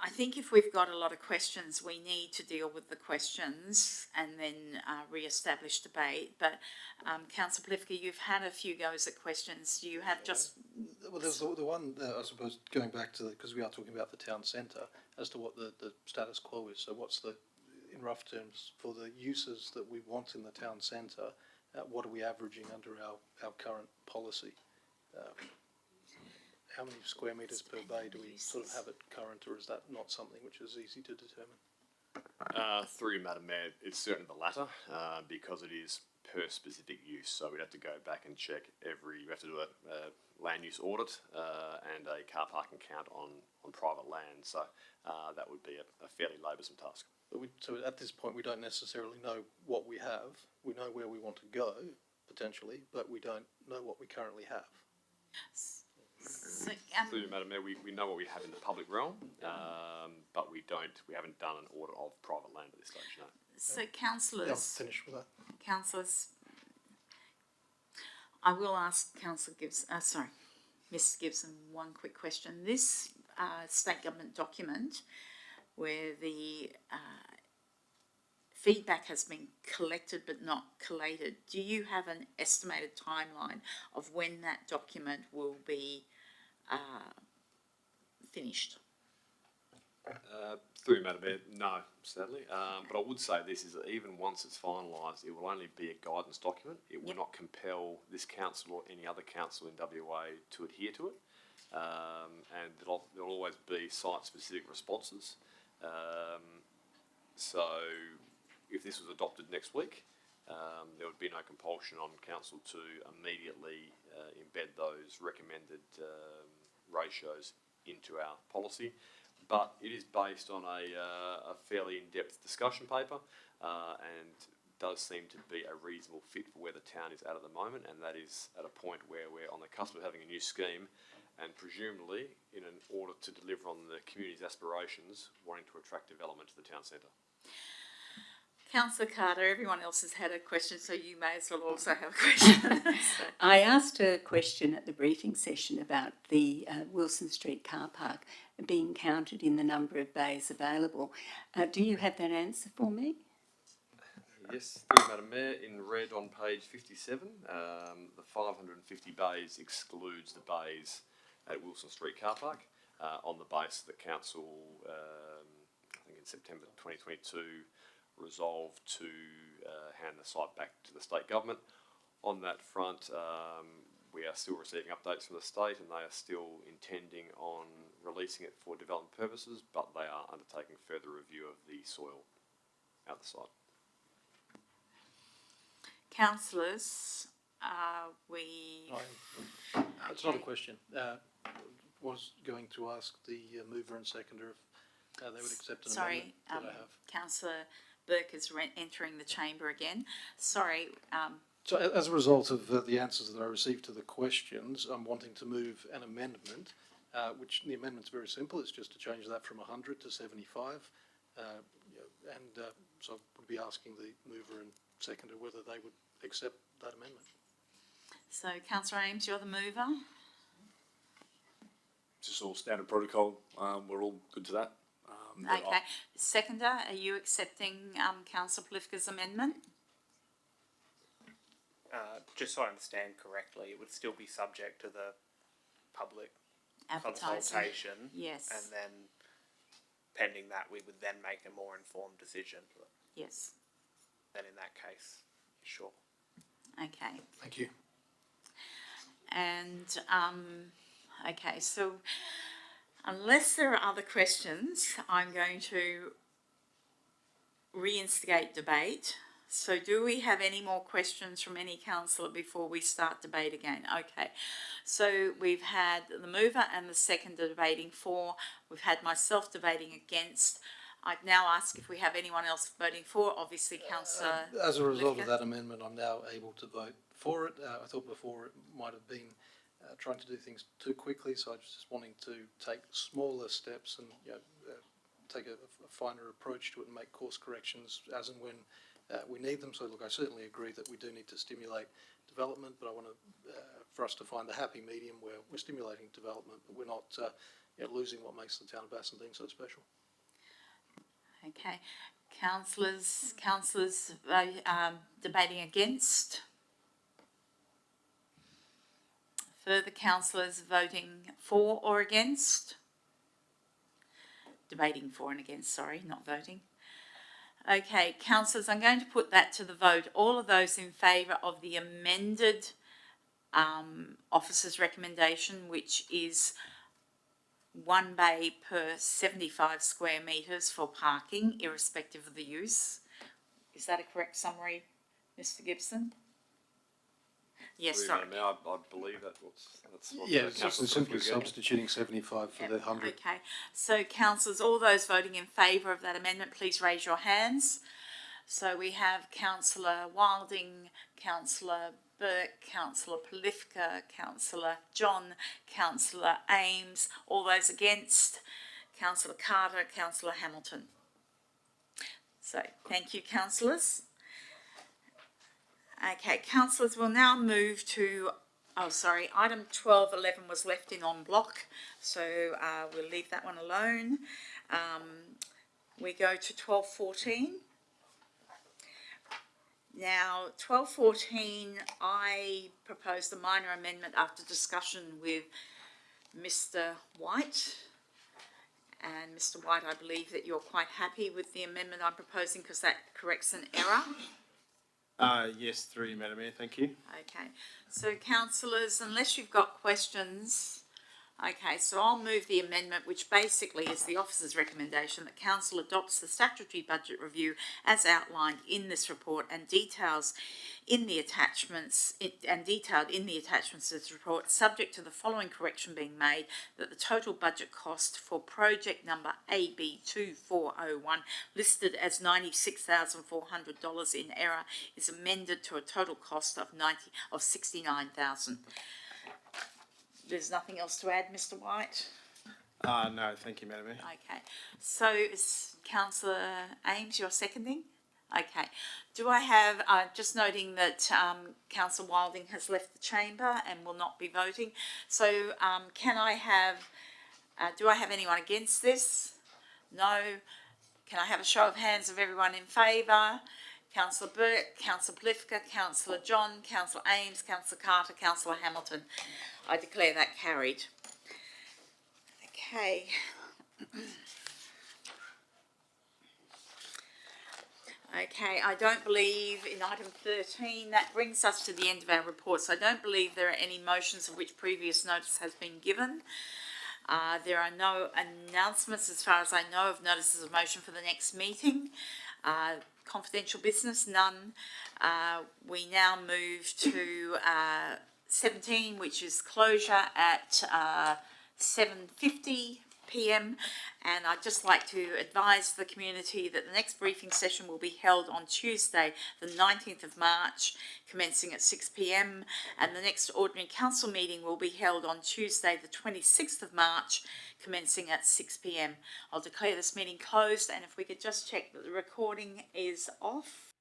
I think if we've got a lot of questions, we need to deal with the questions and then re-establish debate. But Councillor Polifka, you've had a few goes at questions. You have just... Well, there's the one, I suppose, going back to because we are talking about the town centre, as to what the status quo is. So what's the, in rough terms, for the uses that we want in the town centre, what are we averaging under our current policy? How many square metres per bay do we sort of have at current, or is that not something which is easy to determine? Through you, Madam Mayor, it's certainly the latter, because it is per specific use. So we'd have to go back and check we have to do a land use audit and a car parking count on private land. So that would be a fairly laboursome task. But so at this point, we don't necessarily know what we have. We know where we want to go, potentially, but we don't know what we currently have. So, through you, Madam Mayor, we know what we have in the public realm, but we haven't done an audit of private land at this stage, no. So councillors... Yeah, I'll finish with that. Councillors, I will ask Councillor Ms Gibson one quick question. This state government document where the feedback has been collected but not collated, do you have an estimated timeline of when that document will be finished? Through you, Madam Mayor, no, sadly. But I would say this is that even once it's finalised, it will only be a guidance document. It will not compel this council or any other council in WA to adhere to it. And there'll always be site-specific responses. So if this was adopted next week, there would be no compulsion on council to immediately embed those recommended ratios into our policy. But it is based on a fairly in-depth discussion paper and does seem to be a reasonable fit for where the town is at the moment, and that is at a point where we're on the cusp of having a new scheme and presumably in an order to deliver on the community's aspirations, wanting to attract development to the town centre. Councillor Carter, everyone else has had a question, so you may as well also have a question. I asked a question at the briefing session about the Wilson Street car park being counted in the number of bays available. Do you have that answer for me? Yes, thank you, Madam Mayor. In red on page 57, the 550 bays excludes the bays at Wilson Street car park on the basis that council, I think in September 2022, resolved to hand the site back to the state government. On that front, we are still receiving updates from the state, and they are still intending on releasing it for development purposes, but they are undertaking further review of the soil at the site. Councillors, It's not a question. Was going to ask the mover and seconder if they would accept an amendment that I have. Councillor Burke is entering the chamber again. Sorry. So as a result of the answers that I received to the questions, I'm wanting to move an amendment, which the amendment's very simple. It's just to change that from 100 to 75. So I would be asking the mover and seconder whether they would accept that amendment. So, Councillor Ames, you're the mover. Just all standard protocol. We're all good to that. Okay. Seconder, are you accepting Councillor Polifka's amendment? Just so I understand correctly, it would still be subject to the public Advertising. consultation. Yes. And then, pending that, we would then make a more informed decision. Yes. Then in that case, sure. Okay. Thank you. And, okay, so unless there are other questions, I'm going to reinstigate debate. So do we have any more questions from any councillor before we start debate again? Okay, so we've had the mover and the seconder debating for. We've had myself debating against. I'd now ask if we have anyone else voting for. Obviously, Councillor As a result Polifka. of that amendment, I'm now able to vote for it. I thought before it might have been trying to do things too quickly, so I was just wanting to take smaller steps and take a finer approach to it and make course corrections as and when we need them. So look, I certainly agree that we do need to stimulate development, but I want for us to find the happy medium where we're stimulating development, but we're not losing what makes the town of Bassendean so special. Okay, councillors debating against. Further councillors voting for or against? Debating for and against, sorry, not voting. Okay, councillors, I'm going to put that to the vote. All of those in favour of the amended officer's recommendation, which is 1 bay per 75 square metres for parking, irrespective of the use. Is that a correct summary, Mr Gibson? Yes, sorry. Now, I believe that's what Yeah, the it's council simply is getting. substituting 75 for the 100. Okay, so councillors, all those voting in favour of that amendment, please raise your hands. So we have Councillor Wilding, Councillor Burke, Councillor Polifka, Councillor John, Councillor Ames, all those against, Councillor Carter, Councillor Hamilton. So thank you, councillors. Okay, councillors, we'll now move to, item 12.11 was left in en bloc, so we'll leave that one alone. We go to 12.14. Now, 12.14, I proposed a minor amendment after discussion with Mr White, And Mr White, I believe that you're quite happy with the amendment I'm proposing because that corrects an error. Yes, through you, Madam Mayor, thank you. Okay, so councillors, unless you've got questions, okay, so I'll move the amendment, which basically is the officer's recommendation that council adopts the statutory budget review as outlined in this report and detailed in the attachments to this report, subject to the following correction being made, that the total budget cost for project number AB2401, listed as $96,400 in error, is amended to a total cost of $69,000. There's nothing else to add, Mr White? No, thank you, Madam Mayor. Okay, so is Councillor Ames, you're seconding? Okay, do I have, just noting that Councillor Wilding has left the chamber and will not be voting, so can I have, do I have anyone against this? No. Can I have a show of hands of everyone in favour? Councillor Burke, Councillor Blifka, Councillor John, Councillor Ames, Councillor Carter, Councillor Hamilton. I declare that carried. Okay. Okay, I don't believe in item 13, that brings us to the end of our reports. I don't believe there are any motions of which previous notice has been given. There are no announcements as far as I know of notices of motion for the next meeting. Confidential business, none. We now move to 17, which is closure at 7:50 p.m. And I'd just like to advise the community that the next briefing session will be held on Tuesday, the 19th of March, commencing at 6 p.m. And the next ordinary council meeting will be held on Tuesday, the 26th of March, commencing at 6 p.m. I'll declare this meeting closed, and if we could just check that the recording is off.